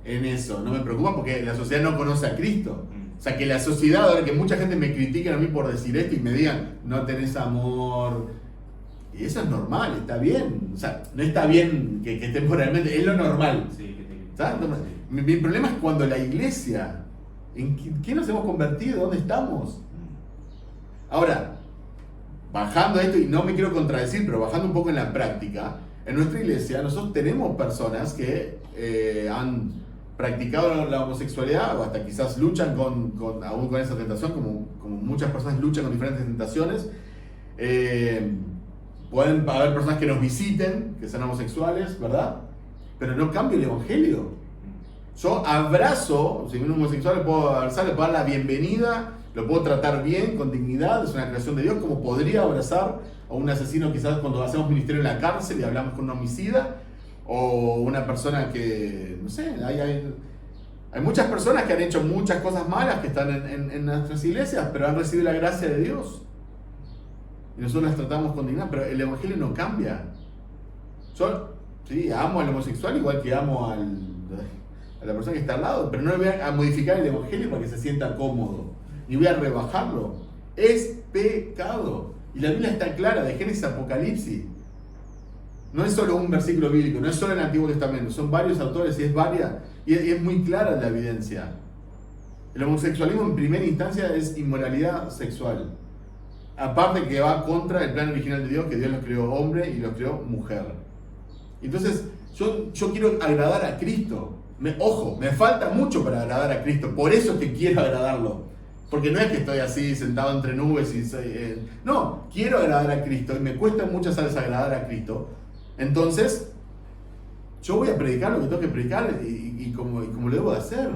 en eso, no me preocupa porque la sociedad no conoce a Cristo. O sea, que la sociedad, ahora que mucha gente me critique a mí por decir esto y me digan, no tenés amor, y eso es normal, está bien. O sea, no está bien que temporalmente, es lo normal. Sí, ¿Sabes? Mi problema es cuando la iglesia, ¿en qué nos hemos convertido? ¿Dónde estamos? Ahora, bajando esto, y no me quiero contradecir, pero bajando un poco en la práctica, en nuestra iglesia nosotros tenemos personas que han practicado la homosexualidad o hasta quizás luchan aún con esa tentación, como muchas personas luchan con diferentes tentaciones. Pueden haber personas que nos visiten, que sean homosexuales, ¿verdad? Pero no cambia el evangelio. Yo abrazo, si viene un homosexual le puedo abrazar, le puedo dar la bienvenida, lo puedo tratar bien, con dignidad, es una creación de Dios, como podría abrazar a un asesino quizás cuando hacemos ministerio en la cárcel y hablamos con un homicida, o una persona que, no sé, Hay muchas personas que han hecho muchas cosas malas que están en nuestras iglesias, pero han recibido la gracia de Dios. Y nosotros las tratamos con dignidad, pero el evangelio no cambia. Yo, sí, amo al homosexual igual que amo a la persona que está al lado, pero no le voy a modificar el evangelio para que se sienta cómodo, ni voy a rebajarlo. Es pecado. Y la Biblia está clara, de Génesis a Apocalipsis. No es solo un versículo bíblico, no es solo en el Antiguo Testamento, son varios autores y es muy clara la evidencia. El homosexualismo en primera instancia es inmoralidad sexual. Aparte que va contra el plan original de Dios, que Dios los creó hombre y los creó mujer. Entonces, yo quiero agradar a Cristo. Ojo, me falta mucho para agradar a Cristo, por eso es que quiero agradarlo. Porque no es que estoy así sentado entre nubes y no, quiero agradar a Cristo y me cuesta muchas veces agradar a Cristo. Entonces, yo voy a predicar lo que tengo que predicar y como lo debo de hacer.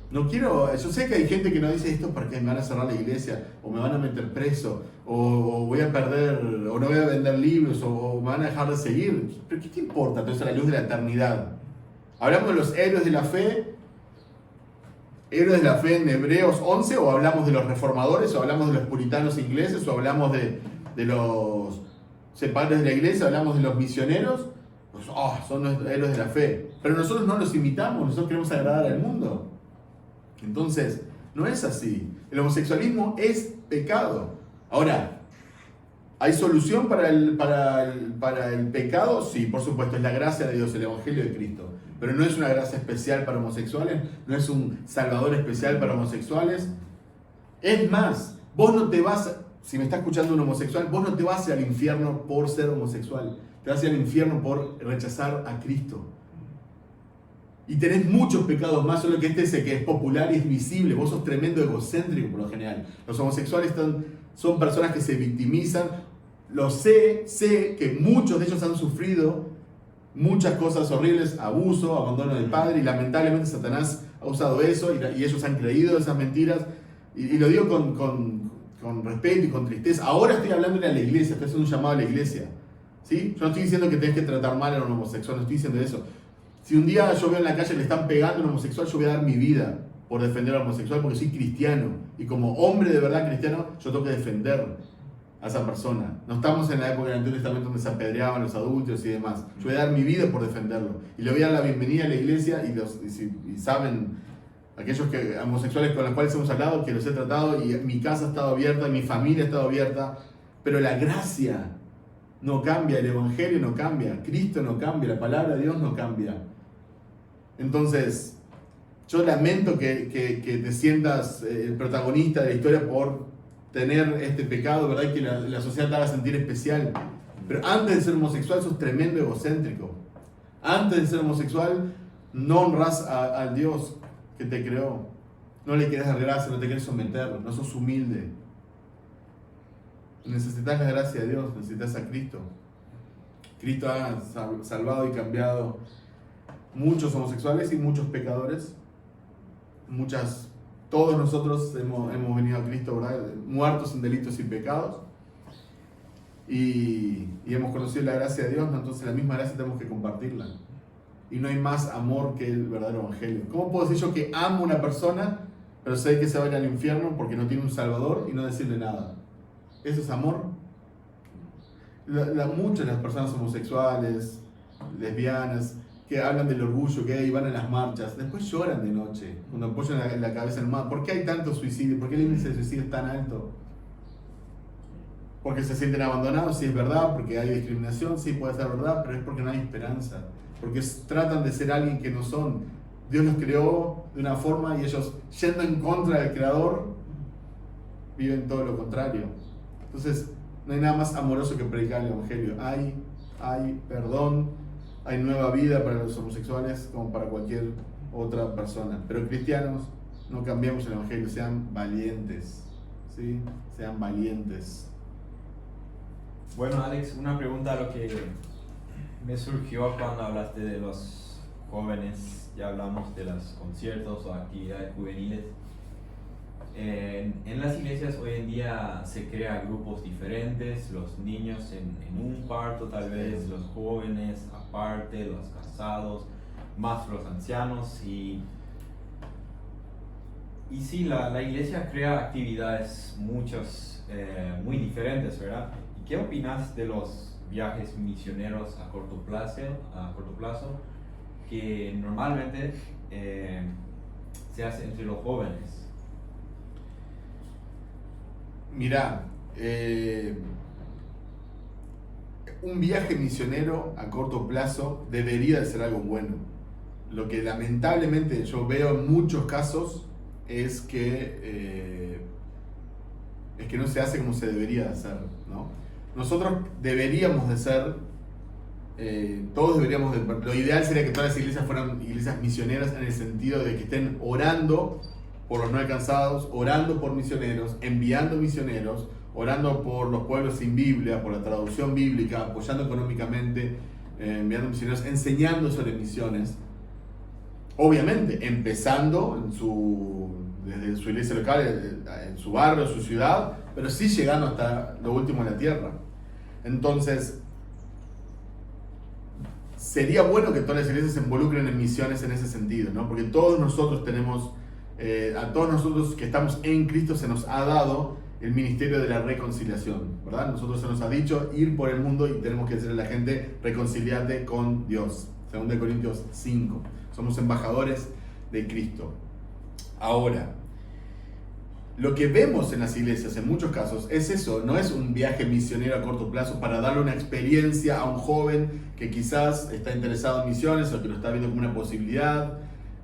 No quiero, yo sé que hay gente que no dice esto porque me van a cerrar la iglesia, o me van a meter preso, o voy a perder, o no voy a vender libros, o me van a dejar de seguir. Pero ¿qué te importa todo eso a la luz de la eternidad? Hablamos de los héroes de la fe en Hebreos 11, o hablamos de los reformadores, o hablamos de los puritanos ingleses, o hablamos de los padres de la iglesia, hablamos de los misioneros. Pues, son los héroes de la fe. Pero nosotros no los imitamos, nosotros queremos agradar al mundo. Entonces, no es así. El homosexualismo es pecado. Ahora, ¿hay solución para el pecado? Sí, por supuesto, es la gracia de Dios, el Evangelio de Cristo. Pero no es una gracia especial para homosexuales, no es un salvador especial para homosexuales. Es más, vos no te vas, si me está escuchando un homosexual, vos no te vas al infierno por ser homosexual. Te vas al infierno por rechazar a Cristo. Y tenés muchos pecados más, solo que este es el que es popular y es visible. Vos sos tremendo egocéntrico por lo general. Los homosexuales son personas que se victimizan. Lo sé que muchos de ellos han sufrido muchas cosas horribles, abuso, abandono del padre, y lamentablemente Satanás ha usado eso y ellos han creído esas mentiras. Y lo digo con respeto y con tristeza. Ahora estoy hablando a la iglesia, estoy haciendo un llamado a la iglesia. ¿Sí? Yo no estoy diciendo que tenés que tratar mal a un homosexual, no estoy diciendo eso. Si un día yo veo en la calle que le están pegando a un homosexual, yo voy a dar mi vida por defender al homosexual porque soy cristiano. Y como hombre de verdad cristiano, yo tengo que defender a esa persona. No estamos en la época del Antiguo Testamento donde se apedreaban los adúlteros y demás. Yo voy a dar mi vida por defenderlo. Y le voy a dar la bienvenida a la iglesia y saben, aquellos homosexuales con los cuales hemos hablado, que los he tratado y mi casa ha estado abierta, mi familia ha estado abierta. Pero la gracia no cambia, el Evangelio no cambia, Cristo no cambia, la palabra de Dios no cambia. Entonces, yo lamento que te sientas el protagonista de la historia por tener este pecado, ¿verdad? Y que la sociedad te haga sentir especial. Pero antes de ser homosexual sos tremendo egocéntrico. Antes de ser homosexual no honras al Dios que te creó. No le quieres dar gracia, no te quieres someter, no sos humilde. Necesitas la gracia de Dios, necesitas a Cristo. Cristo ha salvado y cambiado muchos homosexuales y muchos pecadores. Todos nosotros hemos venido a Cristo, ¿verdad? Muertos en delitos y pecados. Y hemos conocido la gracia de Dios, ¿no? Entonces la misma gracia tenemos que compartirla. Y no hay más amor que el verdadero Evangelio. ¿Cómo puedo decir yo que amo a una persona, pero sé que se va a ir al infierno porque no tiene un Salvador y no decirle nada? ¿Eso es amor? Muchas de las personas homosexuales, lesbianas, que hablan del orgullo gay, van a las marchas, después lloran de noche, cuando apoyan la cabeza en el mar. ¿Por qué hay tanto suicidio? ¿Por qué el índice de suicidio es tan alto? Porque se sienten abandonados, sí es verdad, porque hay discriminación, sí puede ser verdad, pero es porque no hay esperanza, porque tratan de ser alguien que no son. Dios los creó de una forma y ellos, yendo en contra del Creador, viven todo lo contrario. Entonces, no hay nada más amoroso que predicar el Evangelio. Hay perdón, hay nueva vida para los homosexuales como para cualquier otra persona. Pero cristianos, no cambiemos el Evangelio, sean valientes, ¿sí? Sean valientes. Bueno, Alex, una pregunta a lo que me surgió cuando hablaste de los jóvenes. Ya hablamos de los conciertos o actividades juveniles. En las iglesias hoy en día se crean grupos diferentes, los niños en un cuarto tal vez, los jóvenes aparte, los casados, más los ancianos, y Y sí, la iglesia crea actividades muchas, muy diferentes, ¿verdad? ¿Y qué opinas de los viajes misioneros a corto plazo que normalmente se hace entre los jóvenes? Mirá, un viaje misionero a corto plazo debería de ser algo bueno. Lo que lamentablemente yo veo en muchos casos es que no se hace como se debería de hacer, ¿no? Nosotros deberíamos de ser, todos deberíamos de, lo ideal sería que todas las iglesias fueran iglesias misioneras en el sentido de que estén orando por los no alcanzados, orando por misioneros, enviando misioneros, orando por los pueblos sin Biblia, por la traducción bíblica, apoyando económicamente, enviando misioneros, enseñando sobre misiones. Obviamente, empezando desde su iglesia local, en su barrio, su ciudad, pero sí llegando hasta lo último de la tierra. Entonces, sería bueno que todas las iglesias se involucren en misiones en ese sentido, ¿no? Porque todos nosotros tenemos, a todos nosotros que estamos en Cristo se nos ha dado el ministerio de la reconciliación, ¿verdad? Nosotros se nos ha dicho ir por el mundo y tenemos que decirle a la gente, reconciliate con Dios. 2 Corintios 5. Somos embajadores de Cristo. Ahora, lo que vemos en las iglesias en muchos casos es eso, no es un viaje misionero a corto plazo para darle una experiencia a un joven que quizás está interesado en misiones o que lo está viendo como una posibilidad,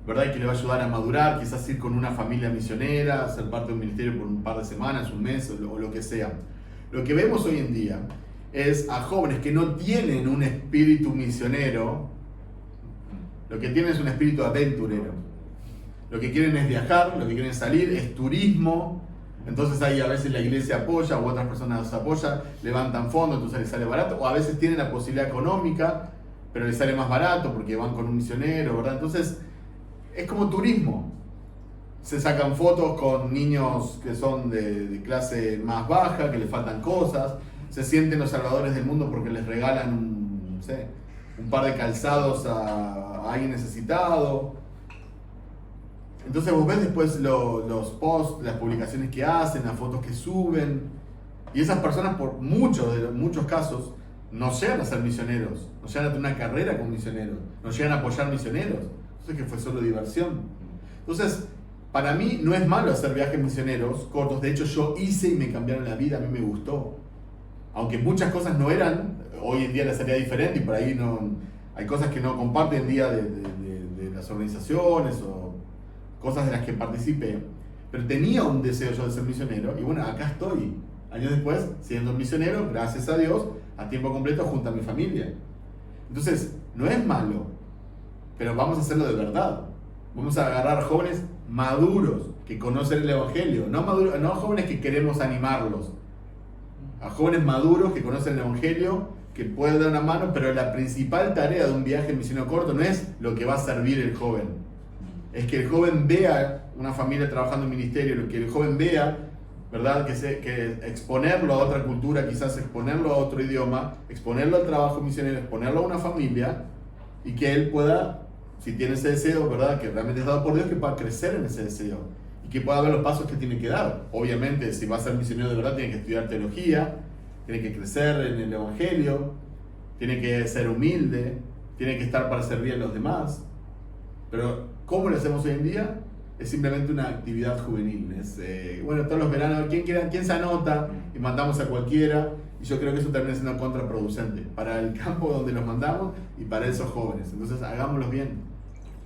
¿verdad? Y que le va a ayudar a madurar, quizás ir con una familia misionera, ser parte de un ministerio por un par de semanas, un mes o lo que sea. Lo que vemos hoy en día es a jóvenes que no tienen un espíritu misionero, lo que tienen es un espíritu aventurero. Lo que quieren es viajar, lo que quieren es salir, es turismo. Entonces ahí a veces la iglesia apoya o otras personas apoyan, levantan fondos, entonces les sale barato. O a veces tienen la posibilidad económica, pero les sale más barato porque van con un misionero, ¿verdad? Entonces es como turismo. Se sacan fotos con niños que son de clase más baja, que les faltan cosas. Se sienten los salvadores del mundo porque les regalan, no sé, un par de calzados a alguien necesitado. Entonces vos ves después los posts, las publicaciones que hacen, las fotos que suben, y esas personas por muchos casos no llegan a ser misioneros, no llegan a tener una carrera como misioneros, no llegan a apoyar misioneros. Entonces que fue solo diversión. Entonces, para mí no es malo hacer viajes misioneros cortos. De hecho yo hice y me cambiaron la vida, a mí me gustó. Aunque muchas cosas no eran, hoy en día las haría diferente y por ahí no, hay cosas que no comparten el día de las organizaciones o cosas de las que participé, pero tenía un deseo yo de ser misionero y bueno, acá estoy, años después, siendo misionero, gracias a Dios, a tiempo completo junto a mi familia. Entonces, no es malo, pero vamos a hacerlo de verdad. Vamos a agarrar jóvenes maduros que conocen el Evangelio, no jóvenes que queremos animarlos, a jóvenes maduros que conocen el Evangelio, que pueden dar una mano, pero la principal tarea de un viaje misionero corto no es lo que va a servir el joven. Es que el joven vea una familia trabajando en ministerio, lo que el joven vea, ¿verdad? Que exponerlo a otra cultura, quizás exponerlo a otro idioma, exponerlo al trabajo misionero, exponerlo a una familia, y que él pueda, si tiene ese deseo, ¿verdad? Que realmente es dado por Dios, que pueda crecer en ese deseo, y que pueda ver los pasos que tiene que dar. Obviamente, si va a ser misionero de verdad, tiene que estudiar teología, tiene que crecer en el Evangelio, tiene que ser humilde, tiene que estar para servir a los demás. Pero, ¿cómo lo hacemos hoy en día? Es simplemente una actividad juvenil. Es, bueno, todos los veranos, ¿quién se anota? Y mandamos a cualquiera. Y yo creo que eso termina siendo contraproducente para el campo donde los mandamos y para esos jóvenes. Entonces, hagámoslo bien.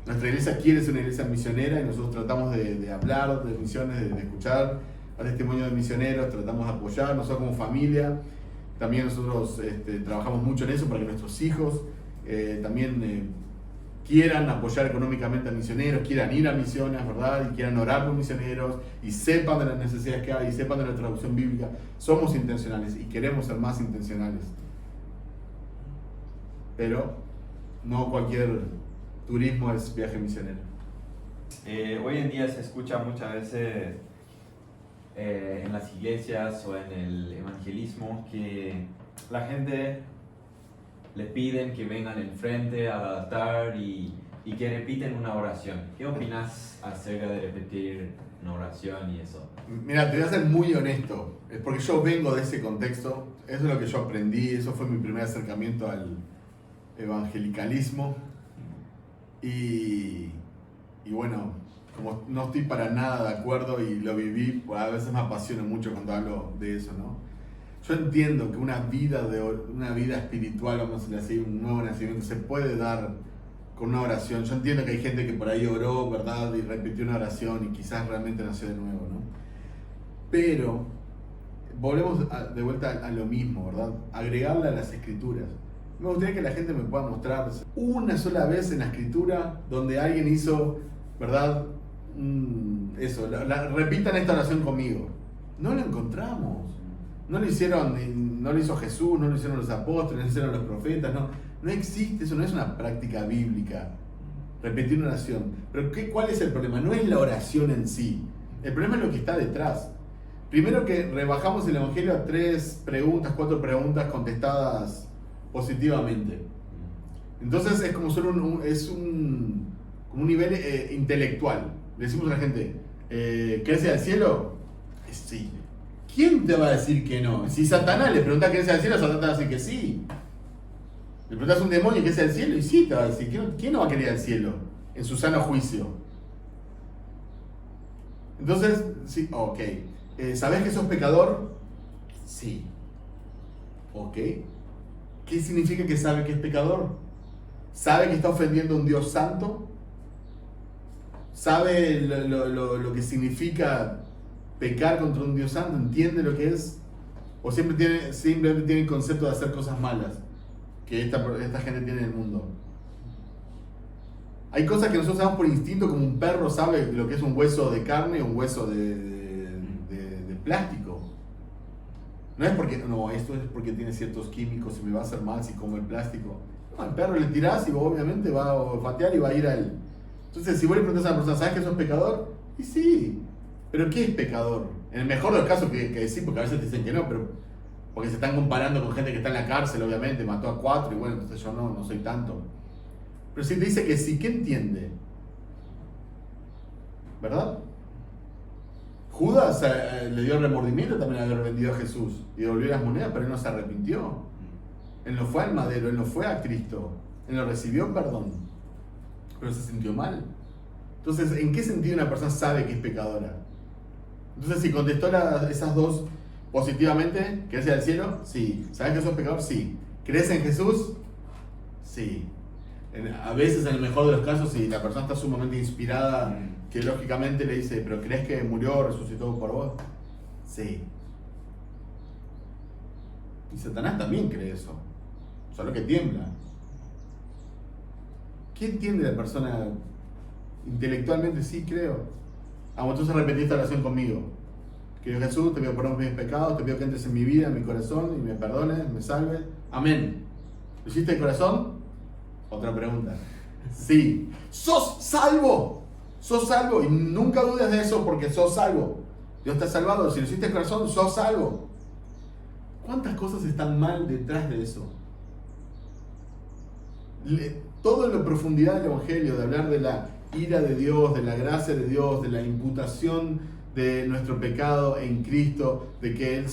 Nuestra iglesia quiere ser una iglesia misionera y nosotros tratamos de hablar de misiones, de escuchar a testimonio de misioneros, tratamos de apoyar, nosotros como familia. También nosotros trabajamos mucho en eso para que nuestros hijos también quieran apoyar económicamente a misioneros, quieran ir a misiones, ¿verdad? Y quieran orar por misioneros y sepan de las necesidades que hay y sepan de la traducción bíblica. Somos intencionales y queremos ser más intencionales. Pero no cualquier turismo es viaje misionero. Hoy en día se escucha muchas veces en las iglesias o en el evangelismo que la gente le piden que vengan enfrente al altar y que repiten una oración. ¿Qué opinas acerca de repetir una oración y eso? Mira, te voy a ser muy honesto, es porque yo vengo de ese contexto, eso es lo que yo aprendí, eso fue mi primer acercamiento al evangelicalismo y bueno, como no estoy para nada de acuerdo y lo viví, pues a veces me apasiona mucho cuando hablo de eso, ¿no? Yo entiendo que una vida espiritual, vamos a decirlo así, un nuevo nacimiento se puede dar con una oración. Yo entiendo que hay gente que por ahí oró, ¿verdad? Y repitió una oración y quizás realmente nació de nuevo, ¿no? Pero volvemos de vuelta a lo mismo, ¿verdad? Agregarle a las escrituras. Me gustaría que la gente me pueda mostrar una sola vez en la escritura donde alguien hizo, ¿verdad? Repitan esta oración conmigo. No lo encontramos. No lo hizo Jesús, no lo hicieron los apóstoles, no lo hicieron los profetas, no existe, eso no es una práctica bíblica, repetir una oración. Pero ¿cuál es el problema? No es la oración en sí, el problema es lo que está detrás. Primero que rebajamos el Evangelio a 4 preguntas contestadas positivamente. Entonces es como solo un nivel intelectual. Le decimos a la gente, ¿querés ir al cielo? Sí. ¿Quién te va a decir que no? Si Satanás le pregunta ¿querés ir al cielo? Satanás te va a decir que sí. Le preguntas a un demonio ¿querés ir al cielo? Y sí, te va a decir. ¿Quién no va a querer ir al cielo? En su sano juicio. Entonces, sí, ok. ¿Sabés que sos pecador? Sí. Ok. ¿Qué significa que sabe que es pecador? ¿Sabe que está ofendiendo a un Dios santo? ¿Sabe lo que significa pecar contra un Dios santo? ¿Entiende lo que es? ¿O simplemente tiene el concepto de hacer cosas malas que esta gente tiene en el mundo? Hay cosas que nosotros sabemos por instinto, como un perro sabe lo que es un hueso de carne o un hueso de plástico. Esto es porque tiene ciertos químicos y me va a hacer mal si como el plástico. No, al perro le tirás y obviamente va a olfatear y va a ir a él. Entonces, si vos le preguntas a una persona, ¿sabes que sos pecador? Y sí, pero ¿qué es pecador? En el mejor de los casos que sí, porque a veces te dicen que no, pero porque se están comparando con gente que está en la cárcel, obviamente, mató a 4 y bueno, entonces yo no soy tanto. Pero si te dice que sí, ¿qué entiende? ¿Verdad? Judas le dio remordimiento también al haber vendido a Jesús y devolvió las monedas, pero él no se arrepintió. Él no fue al madero, él no fue a Cristo, él no recibió perdón, pero se sintió mal. Entonces, ¿en qué sentido una persona sabe que es pecadora? Entonces, si contestó esas dos positivamente, ¿querés ir al cielo? Sí. ¿Sabes que sos pecador? Sí. ¿Crees en Jesús? Sí. A veces, en el mejor de los casos, si la persona está sumamente inspirada, que lógicamente le dice, ¿pero crees que murió, resucitó por vos? Sí. Y Satanás también cree eso, solo que tiembla. ¿Qué entiende la persona intelectualmente? Sí, creo. Entonces repetí esta oración conmigo. Querido Jesús, te pido perdón por mis pecados, te pido que entres en mi vida, en mi corazón, y me perdones, me salves. Amén. ¿Lo hiciste de corazón? Otra pregunta. Sí. ¿Sos salvo? ¿Sos salvo? Y nunca dudes de eso porque sos salvo. Dios te ha salvado. Si lo hiciste de corazón, sos salvo. ¿Cuántas cosas están mal detrás de eso? Todo en la profundidad del Evangelio, de hablar de la ira de Dios, de la gracia de Dios, de la imputación de nuestro pecado en Cristo, de que Él,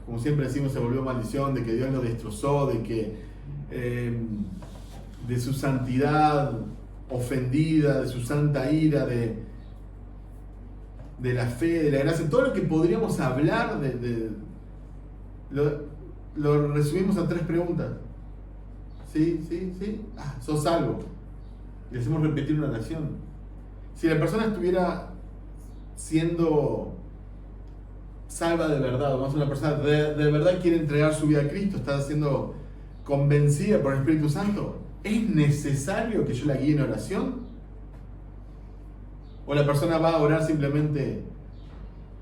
como siempre decimos, se volvió maldición, de que Dios lo destrozó, de que de su santidad ofendida, de su santa ira, de la fe, de la gracia, todo lo que podríamos hablar lo resumimos a 3 preguntas. Sí. Sos salvo. Y hacemos repetir una oración. Si la persona estuviera siendo salva de verdad, o más una persona de verdad quiere entregar su vida a Cristo, está siendo convencida por el Espíritu Santo, ¿es necesario que yo la guíe en oración? ¿O la persona va a orar simplemente?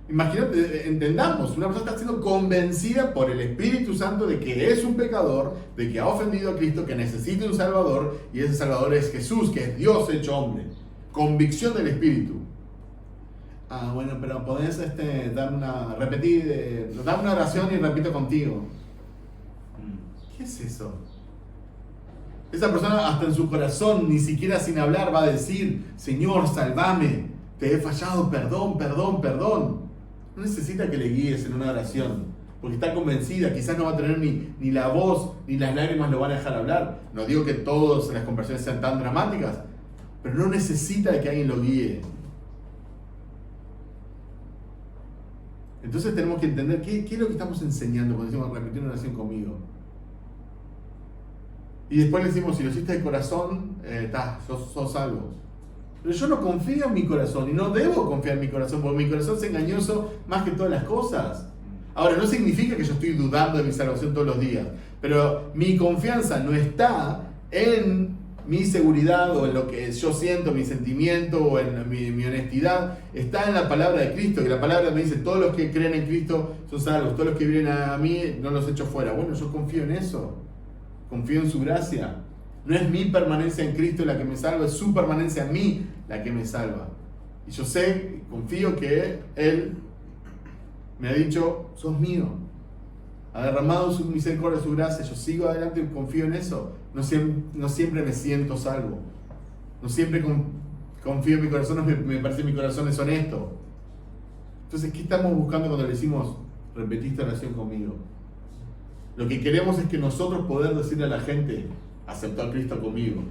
Imagínate, entendamos, una persona está siendo convencida por el Espíritu Santo de que es un pecador, de que ha ofendido a Cristo, que necesita un Salvador, y ese Salvador es Jesús, que es Dios hecho hombre. Convicción del Espíritu. Bueno, pero podés dar una oración y repito contigo. ¿Qué es eso? Esa persona hasta en su corazón, ni siquiera sin hablar, va a decir, Señor, sálvame, te he fallado, perdón, perdón, perdón. No necesita que le guíes en una oración, porque está convencida, quizás no va a tener ni la voz, ni las lágrimas lo van a dejar hablar. No digo que todas las conversaciones sean tan dramáticas, pero no necesita de que alguien lo guíe. Entonces tenemos que entender qué es lo que estamos enseñando cuando decimos repetir una oración conmigo. Y después le decimos, si lo hiciste de corazón, sos salvo. Pero yo no confío en mi corazón y no debo confiar en mi corazón, porque mi corazón es engañoso más que todas las cosas. Ahora, no significa que yo estoy dudando de mi salvación todos los días, pero mi confianza no está en mi seguridad o en lo que yo siento, mi sentimiento o en mi honestidad. Está en la palabra de Cristo, que la palabra me dice, todos los que creen en Cristo son salvos, todos los que vienen a mí no los echo fuera. Bueno, yo confío en eso. Confío en su gracia. No es mi permanencia en Cristo la que me salva, es su permanencia en mí la que me salva. Y yo sé, confío que Él me ha dicho, sos mío. Ha derramado su misericordia, su gracia. Yo sigo adelante y confío en eso. No siempre me siento salvo. No siempre confío en mi corazón, me parece que mi corazón es honesto. Entonces, ¿qué estamos buscando cuando le decimos, repetí esta oración conmigo? Lo que queremos es que nosotros poder decirle a la gente, aceptó a Cristo conmigo.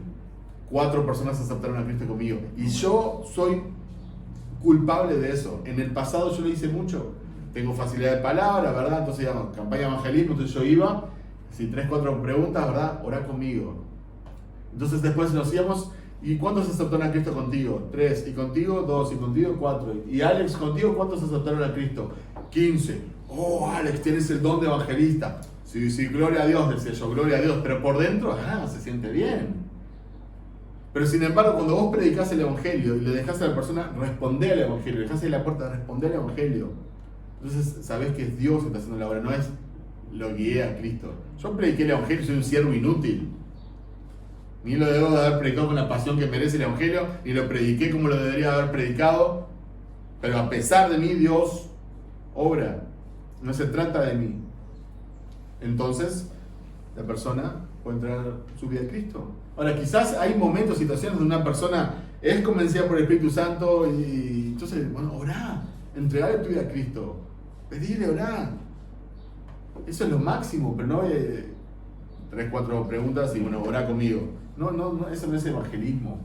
4 personas aceptaron a Cristo conmigo. Y yo soy culpable de eso. En el pasado yo lo hice mucho. Tengo facilidad de palabra, ¿verdad? Entonces, digamos, campaña de evangelismo, entonces yo iba, si 3, 4 preguntas, ¿verdad? Orá conmigo. Entonces después nos íbamos, ¿y cuántos aceptaron a Cristo contigo? 3, y contigo 2, y contigo 4. Y Alex, contigo, ¿cuántos aceptaron a Cristo? 15. Oh, Alex, tienes el don de evangelista. Sí, gloria a Dios, decía yo, gloria a Dios, pero por dentro, se siente bien. Pero sin embargo, cuando vos predicás el evangelio y le dejás a la persona responder al evangelio, le dejás ahí la puerta de responder al evangelio, entonces sabés que es Dios que está haciendo la obra, no es lo guié a Cristo. Yo prediqué el evangelio, soy un siervo inútil. Ni lo debo de haber predicado con la pasión que merece el evangelio, ni lo prediqué como lo debería haber predicado, pero a pesar de mí, Dios obra. No se trata de mí. Entonces, la persona puede entregar su vida a Cristo. Ahora, quizás hay momentos, situaciones donde una persona es convencida por el Espíritu Santo y entonces, bueno, orá, entregarle tu vida a Cristo, pedirle, orá. Eso es lo máximo, pero no 3, 4 preguntas y bueno, orá conmigo. No, eso no es evangelismo.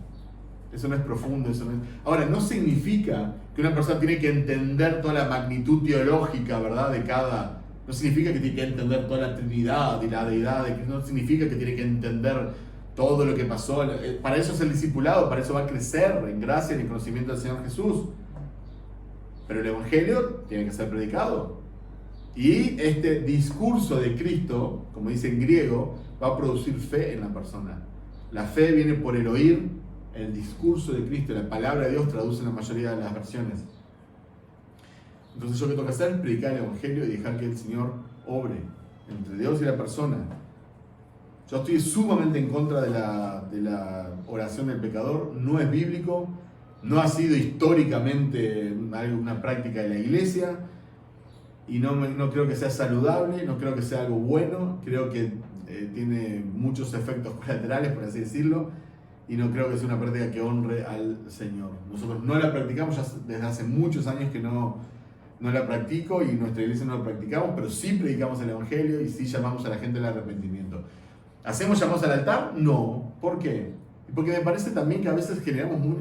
Eso no es profundo, eso no es... Ahora, no significa que una persona tiene que entender toda la magnitud teológica, ¿verdad? De cada... No significa que tiene que entender toda la Trinidad y la deidad, no significa que tiene que entender todo lo que pasó. Para eso es el discipulado, para eso va a crecer en gracia y en conocimiento del Señor Jesús. Pero el Evangelio tiene que ser predicado. Y este discurso de Cristo, como dice en griego, va a producir fe en la persona. La fe viene por el oír el discurso de Cristo, la palabra de Dios traduce en la mayoría de las versiones. Entonces yo, ¿qué tengo que hacer? Predicar el Evangelio y dejar que el Señor obre entre Dios y la persona. Yo estoy sumamente en contra de la oración del pecador. No es bíblico, no ha sido históricamente una práctica de la iglesia y no creo que sea saludable, no creo que sea algo bueno, creo que tiene muchos efectos colaterales, por así decirlo, y no creo que sea una práctica que honre al Señor. Nosotros no la practicamos ya desde hace muchos años que no la practico y en nuestra iglesia no la practicamos, pero sí predicamos el Evangelio y sí llamamos a la gente al arrepentimiento. ¿Hacemos llamados al altar? No. ¿Por qué? Porque me parece también que a veces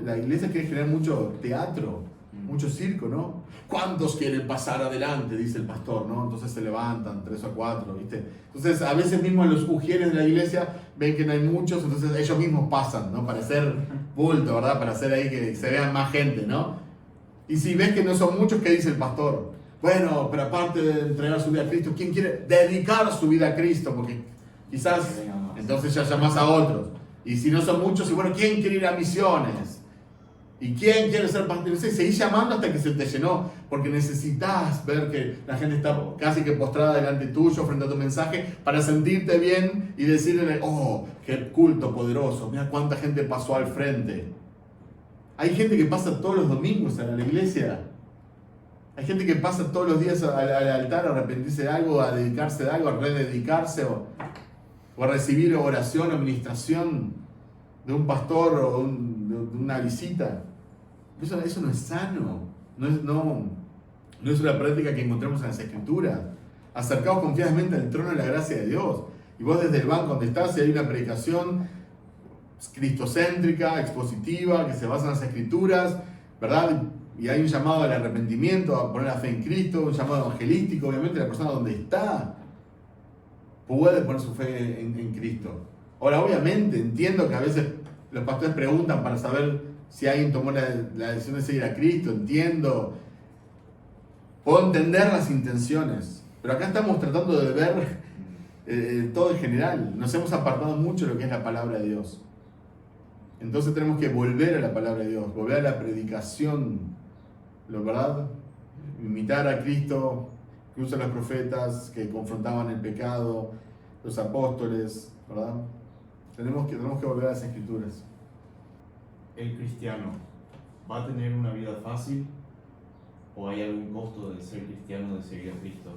la iglesia quiere generar mucho teatro, mucho circo, ¿no? ¿Cuántos quieren pasar adelante? Dice el pastor, ¿no? Entonces se levantan 3 o 4, ¿viste? Entonces a veces mismo los ujieres de la iglesia ven que no hay muchos, entonces ellos mismos pasan, ¿no? Para hacer bulto, ¿verdad? Para hacer ahí que se vean más gente, ¿no? Y si ves que no son muchos, ¿qué dice el pastor? Bueno, pero aparte de entregar su vida a Cristo, ¿quién quiere dedicar su vida a Cristo? Porque quizás entonces ya llamas a otros. Y si no son muchos, y bueno, ¿quién quiere ir a misiones? ¿Y quién quiere ser pastor? Seguís llamando hasta que se te llenó, porque necesitas ver que la gente está casi que postrada delante tuyo frente a tu mensaje para sentirte bien y decirle, oh, qué culto poderoso, mira cuánta gente pasó al frente. Hay gente que pasa todos los domingos a la iglesia. Hay gente que pasa todos los días al altar a arrepentirse de algo, a dedicarse de algo, a rededicarse. o a recibir oración o administración de un pastor o de una visita. Eso no es sano, no es una práctica que encontramos en las Escrituras. Acercaos confiadamente al trono de la gracia de Dios. Y vos desde el banco donde estás, si hay una predicación cristocéntrica, expositiva, que se basa en las Escrituras, ¿verdad? Y hay un llamado al arrepentimiento, a poner la fe en Cristo, un llamado evangelístico, obviamente la persona donde está puede poner su fe en Cristo. Ahora, obviamente, entiendo que a veces los pastores preguntan para saber si alguien tomó la decisión de seguir a Cristo, puedo entender las intenciones, pero acá estamos tratando de ver todo en general. Nos hemos apartado mucho de lo que es la palabra de Dios. Entonces tenemos que volver a la palabra de Dios, volver a la predicación, ¿verdad? Imitar a Cristo, que usan los profetas, que confrontaban el pecado, los apóstoles, ¿verdad? Tenemos que volver a las Escrituras. ¿El cristiano va a tener una vida fácil o hay algún costo de ser cristiano, de seguir a Cristo?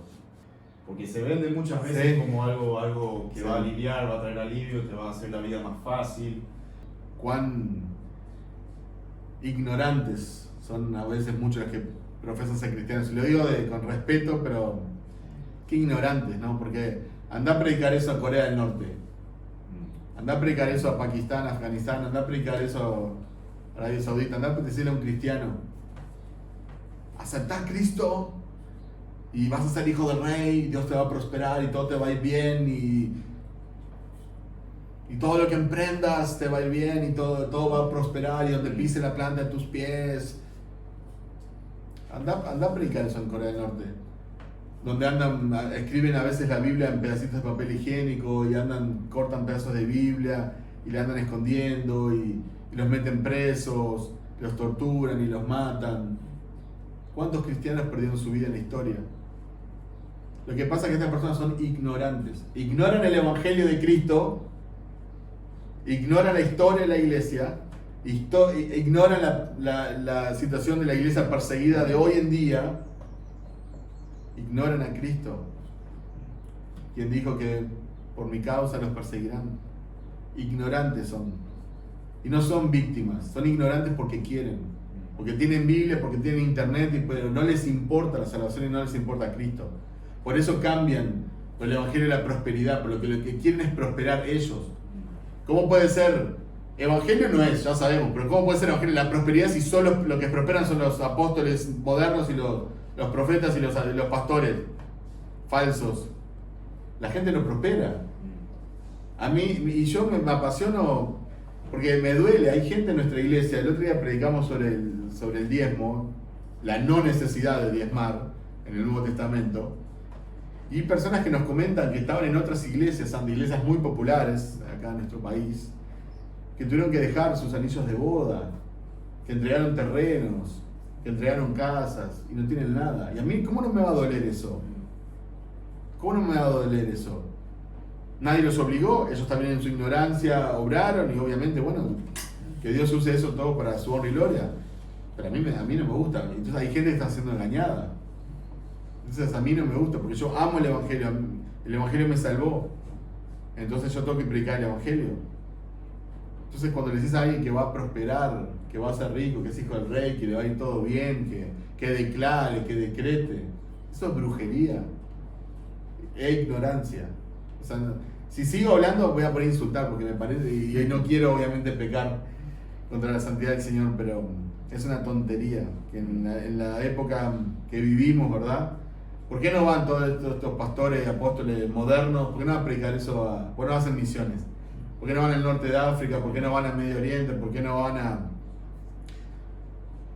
Porque se vende muchas veces como algo que va a aliviar, va a traer alivio, te va a hacer la vida más fácil. Cuán ignorantes son a veces muchos los que profesan ser cristianos. Y lo digo con respeto, pero qué ignorantes, ¿no? Porque anda a predicar eso a Corea del Norte, anda a predicar eso a Pakistán, Afganistán, anda a predicar eso a Arabia Saudita, anda a decirle a un cristiano: aceptá a Cristo y vas a ser hijo del rey, Dios te va a prosperar y todo te va a ir bien y todo lo que emprendas te va a ir bien y todo va a prosperar y donde pise la planta de tus pies. Anda a predicar eso en Corea del Norte, donde escriben a veces la Biblia en pedacitos de papel higiénico y cortan pedazos de Biblia y le andan escondiendo y los meten presos, los torturan y los matan. ¿Cuántos cristianos perdieron su vida en la historia? Lo que pasa es que estas personas son ignorantes. Ignoran el Evangelio de Cristo, ignoran la historia de la iglesia, ignoran la situación de la iglesia perseguida de hoy en día, ignoran a Cristo, quien dijo que por mi causa los perseguirán. Ignorantes son. Y no son víctimas, son ignorantes porque quieren, porque tienen Biblia, porque tienen internet, pero no les importa la salvación y no les importa a Cristo. Por eso cambian por el Evangelio de la prosperidad, por lo que quieren es prosperar ellos. ¿Cómo puede ser? Evangelio no es, ya sabemos, pero ¿cómo puede ser Evangelio la prosperidad si solo los que prosperan son los apóstoles modernos y los profetas y los pastores falsos? La gente no prospera. A mí, y yo me apasiono porque me duele. Hay gente en nuestra iglesia, el otro día predicamos sobre el diezmo, la no necesidad de diezmar en el Nuevo Testamento, y personas que nos comentan que estaban en otras iglesias muy populares acá en nuestro país, que tuvieron que dejar sus anillos de boda, que entregaron terrenos, que entregaron casas y no tienen nada. Y a mí, ¿cómo no me va a doler eso? ¿Cómo no me va a doler eso? Nadie los obligó, ellos también en su ignorancia obraron y obviamente, bueno, que Dios use eso todo para su honra y gloria. Pero a mí no me gusta. Entonces hay gente que está siendo engañada. Entonces a mí no me gusta porque yo amo el Evangelio. El Evangelio me salvó. Entonces yo tengo que predicar el Evangelio. Entonces cuando le dices a alguien que va a prosperar, que va a ser rico, que es hijo del rey, que le va a ir todo bien, que declare, que decrete, eso es brujería e ignorancia. O sea, si sigo hablando voy a poner a insultar porque me parece, y no quiero obviamente pecar contra la santidad del Señor, pero es una tontería que en la época que vivimos, ¿verdad? ¿Por qué no van todos estos pastores, apóstoles modernos? ¿Por qué no van a predicar eso? ¿Por qué no hacen misiones? ¿Por qué no van al norte de África? ¿Por qué no van al Medio Oriente? ¿Por qué no van a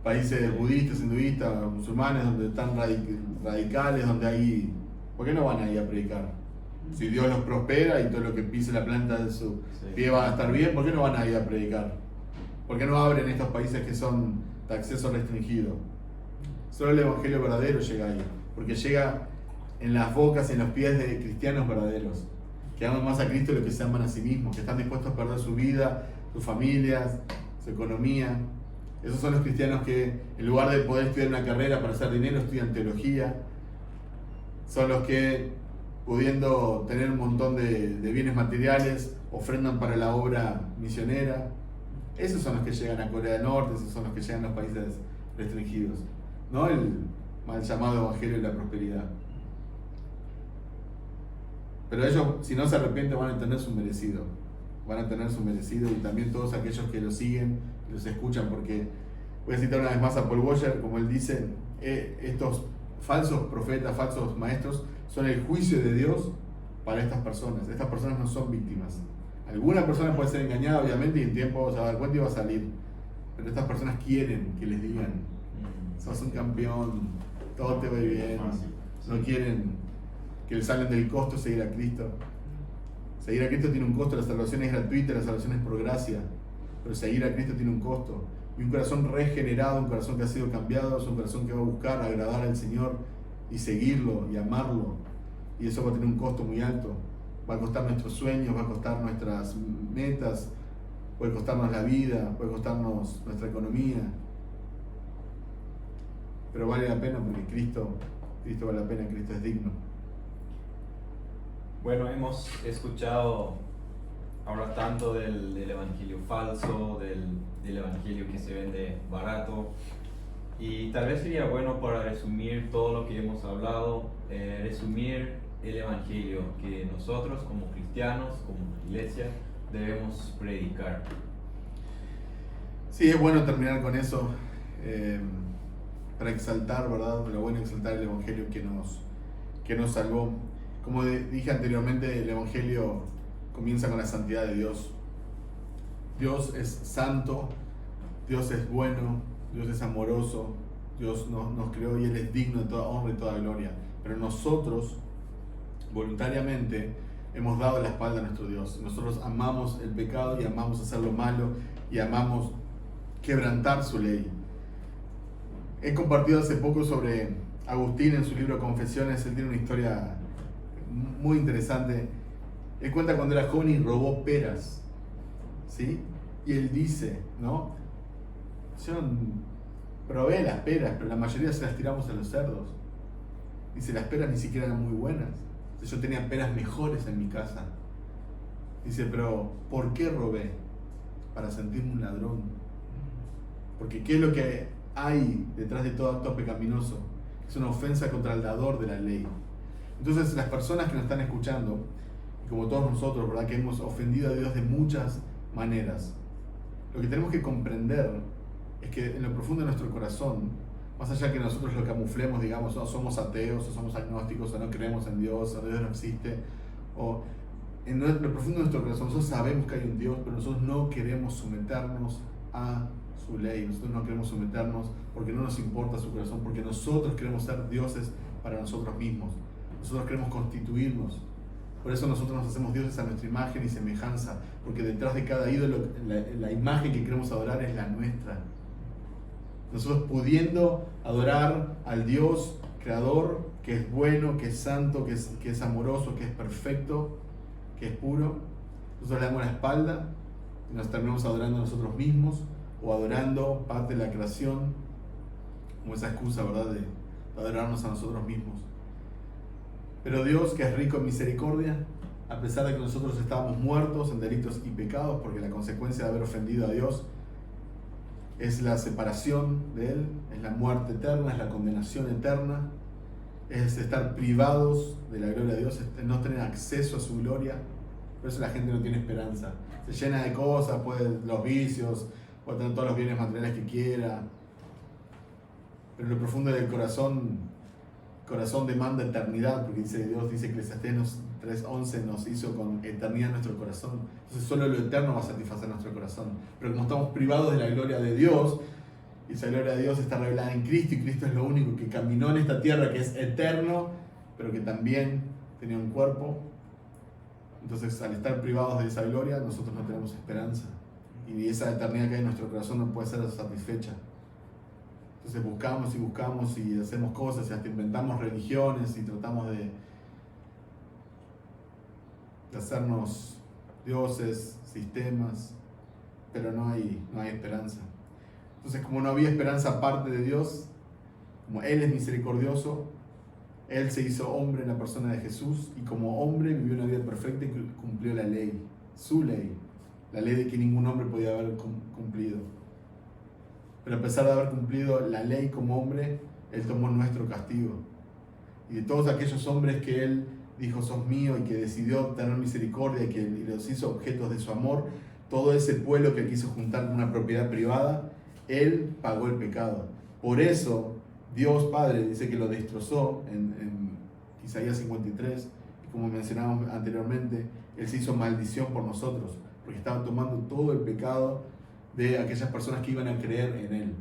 países budistas, hinduistas, musulmanes, donde están radicales, donde hay... ¿Por qué no van ahí a predicar? Si Dios los prospera y todo lo que pise la planta de su pie va a estar bien, ¿por qué no van ahí a predicar? ¿Por qué no abren estos países que son de acceso restringido? Solo el Evangelio verdadero llega ahí, porque llega en las bocas y en los pies de cristianos verdaderos, que aman más a Cristo de lo que se aman a sí mismos, que están dispuestos a perder su vida, sus familias, su economía. Esos son los cristianos que, en lugar de poder estudiar una carrera para hacer dinero, estudian teología. Son los que pudiendo tener un montón de bienes materiales, ofrendan para la obra misionera. Esos son los que llegan a Corea del Norte, esos son los que llegan a los países restringidos, no el mal llamado evangelio de la prosperidad. Pero ellos, si no se arrepienten, van a tener su merecido. Van a tener su merecido, y también todos aquellos que los siguen, los escuchan, porque voy a citar una vez más a Paul Washer, como él dice, estos falsos profetas, falsos maestros, son el juicio de Dios para estas personas. Estas personas no son víctimas. Alguna persona puede ser engañada, obviamente, y en tiempo se va a dar cuenta y va a salir. Pero estas personas quieren que les digan, sos un campeón, todo te va a ir bien. No quieren que les salen del costo seguir a Cristo. Seguir a Cristo tiene un costo, la salvación es gratuita, la salvación es por gracia. Pero seguir a Cristo tiene un costo. Y un corazón regenerado, un corazón que ha sido cambiado, es un corazón que va a buscar agradar al Señor y seguirlo y amarlo. Y eso va a tener un costo muy alto. Va a costar nuestros sueños, va a costar nuestras metas, puede costarnos la vida, puede costarnos nuestra economía. Pero vale la pena porque Cristo vale la pena, Cristo es digno. Bueno, hemos escuchado ahora tanto del evangelio falso, del evangelio que se vende barato, y tal vez sería bueno, para resumir todo lo que hemos hablado, resumir el evangelio que nosotros como cristianos, como iglesia, debemos predicar. Sí, es bueno terminar con eso, para exaltar, ¿verdad? Pero bueno, exaltar el evangelio que nos salvó. Como dije anteriormente, el evangelio comienza con la santidad de Dios. Dios es santo, Dios es bueno, Dios es amoroso, Dios nos creó y Él es digno de toda honra y toda gloria. Pero nosotros, voluntariamente, hemos dado la espalda a nuestro Dios. Nosotros amamos el pecado y amamos hacer lo malo y amamos quebrantar su ley. He compartido hace poco sobre Agustín en su libro Confesiones. Él tiene una historia muy interesante. Él cuenta cuando era joven y robó peras, ¿sí? Y él dice, ¿no? Yo probé las peras, pero la mayoría se las tiramos a los cerdos. Dice, las peras ni siquiera eran muy buenas. Yo tenía peras mejores en mi casa. Dice, pero ¿por qué robé? Para sentirme un ladrón. Porque ¿qué es lo que hay detrás de todo acto pecaminoso? Es una ofensa contra el dador de la ley. Entonces, las personas que nos están escuchando, y como todos nosotros, ¿verdad?, que hemos ofendido a Dios de muchas maneras, lo que tenemos que comprender es que en lo profundo de nuestro corazón, más allá que nosotros lo camuflemos, digamos, o somos ateos, o somos agnósticos, o no creemos en Dios, o Dios no existe, o en lo profundo de nuestro corazón, nosotros sabemos que hay un Dios, pero nosotros no queremos someternos a su ley. Nosotros no queremos someternos porque no nos importa su corazón, porque nosotros queremos ser dioses para nosotros mismos. Nosotros queremos constituirnos. Por eso nosotros nos hacemos dioses a nuestra imagen y semejanza, porque detrás de cada ídolo, la imagen que queremos adorar es la nuestra. Nosotros pudiendo adorar al Dios creador, que es bueno, que es santo, que es amoroso, que es perfecto, que es puro, nosotros le damos la espalda y nos terminamos adorando a nosotros mismos, o adorando parte de la creación, como esa excusa, ¿verdad?, de adorarnos a nosotros mismos. Pero Dios, que es rico en misericordia, a pesar de que nosotros estábamos muertos en delitos y pecados, porque la consecuencia de haber ofendido a Dios es la separación de Él, es la muerte eterna, es la condenación eterna, es estar privados de la gloria de Dios, es no tener acceso a su gloria. Por eso la gente no tiene esperanza. Se llena de cosas, los vicios, puede tener todos los bienes materiales que quiera, pero en lo profundo del corazón demanda eternidad, porque Dios dice que Eclesiastés 3:11 nos hizo con eternidad en nuestro corazón. Entonces solo lo eterno va a satisfacer nuestro corazón. Pero como estamos privados de la gloria de Dios, y esa gloria de Dios está revelada en Cristo, y Cristo es lo único que caminó en esta tierra, que es eterno, pero que también tenía un cuerpo. Entonces, al estar privados de esa gloria, nosotros no tenemos esperanza. Y esa eternidad que hay en nuestro corazón no puede ser satisfecha. Entonces buscamos y buscamos y hacemos cosas y hasta inventamos religiones y tratamos de hacernos dioses, sistemas, pero no hay esperanza. Entonces, como no había esperanza aparte de Dios, como Él es misericordioso, Él se hizo hombre en la persona de Jesús y como hombre vivió una vida perfecta y cumplió la ley, su ley, la ley de que ningún hombre podía haber cumplido. Pero a pesar de haber cumplido la ley como hombre, Él tomó nuestro castigo. Y de todos aquellos hombres que Él dijo, sos mío, y que decidió tener misericordia y los hizo objetos de su amor, todo ese pueblo que quiso juntar en una propiedad privada, Él pagó el pecado. Por eso Dios Padre dice que lo destrozó en Isaías 53, y como mencionábamos anteriormente, Él se hizo maldición por nosotros, porque estaba tomando todo el pecado de aquellas personas que iban a creer en Él.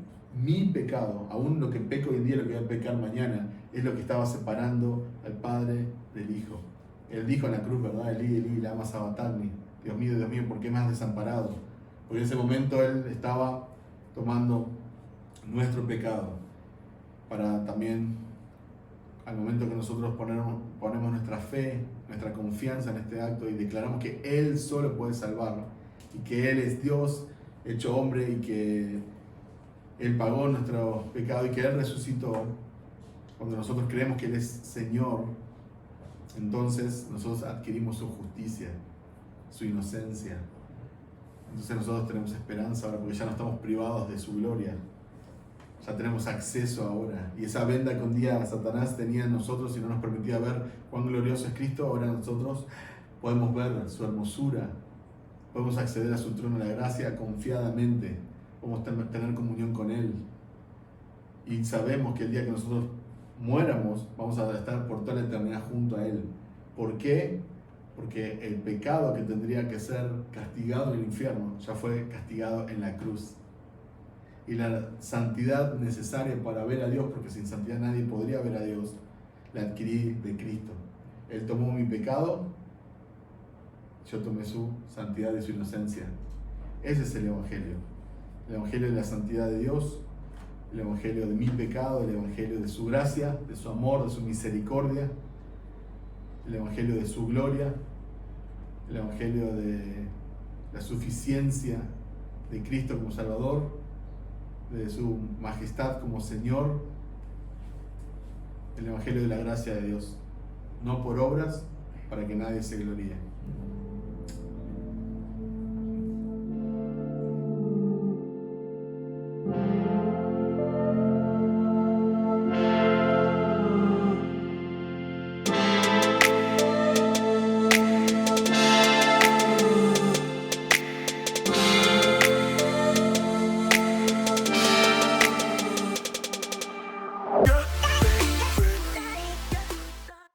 Mi pecado, aún lo que peco hoy en día, lo que voy a pecar mañana, es lo que estaba separando al Padre del Hijo. Él dijo en la cruz, ¿verdad? Elí, Elí, lama sabachthani. Dios mío, ¿por qué me has desamparado? Porque en ese momento Él estaba tomando nuestro pecado para también, al momento que nosotros ponemos nuestra fe, nuestra confianza en este acto y declaramos que Él solo puede salvar y que Él es Dios hecho hombre y que Él pagó nuestro pecado y que Él resucitó, cuando nosotros creemos que Él es Señor, entonces nosotros adquirimos su justicia, su inocencia. Entonces nosotros tenemos esperanza ahora porque ya no estamos privados de su gloria. Ya tenemos acceso ahora. Y esa venda que un día Satanás tenía en nosotros y no nos permitía ver cuán glorioso es Cristo, ahora nosotros podemos ver su hermosura. Podemos acceder a su trono de la gracia confiadamente. Podemos tener comunión con Él. Y sabemos que el día que nosotros muéramos, vamos a estar por toda la eternidad junto a Él. ¿Por qué? Porque el pecado que tendría que ser castigado en el infierno ya fue castigado en la cruz. Y la santidad necesaria para ver a Dios, porque sin santidad nadie podría ver a Dios, la adquirí de Cristo. Él tomó mi pecado, yo tomé su santidad y su inocencia. Ese es el Evangelio. El Evangelio de la santidad de Dios, el Evangelio de mi pecado, el Evangelio de su gracia, de su amor, de su misericordia, el Evangelio de su gloria, el Evangelio de la suficiencia de Cristo como Salvador, de su majestad como Señor, el Evangelio de la gracia de Dios, no por obras para que nadie se gloríe.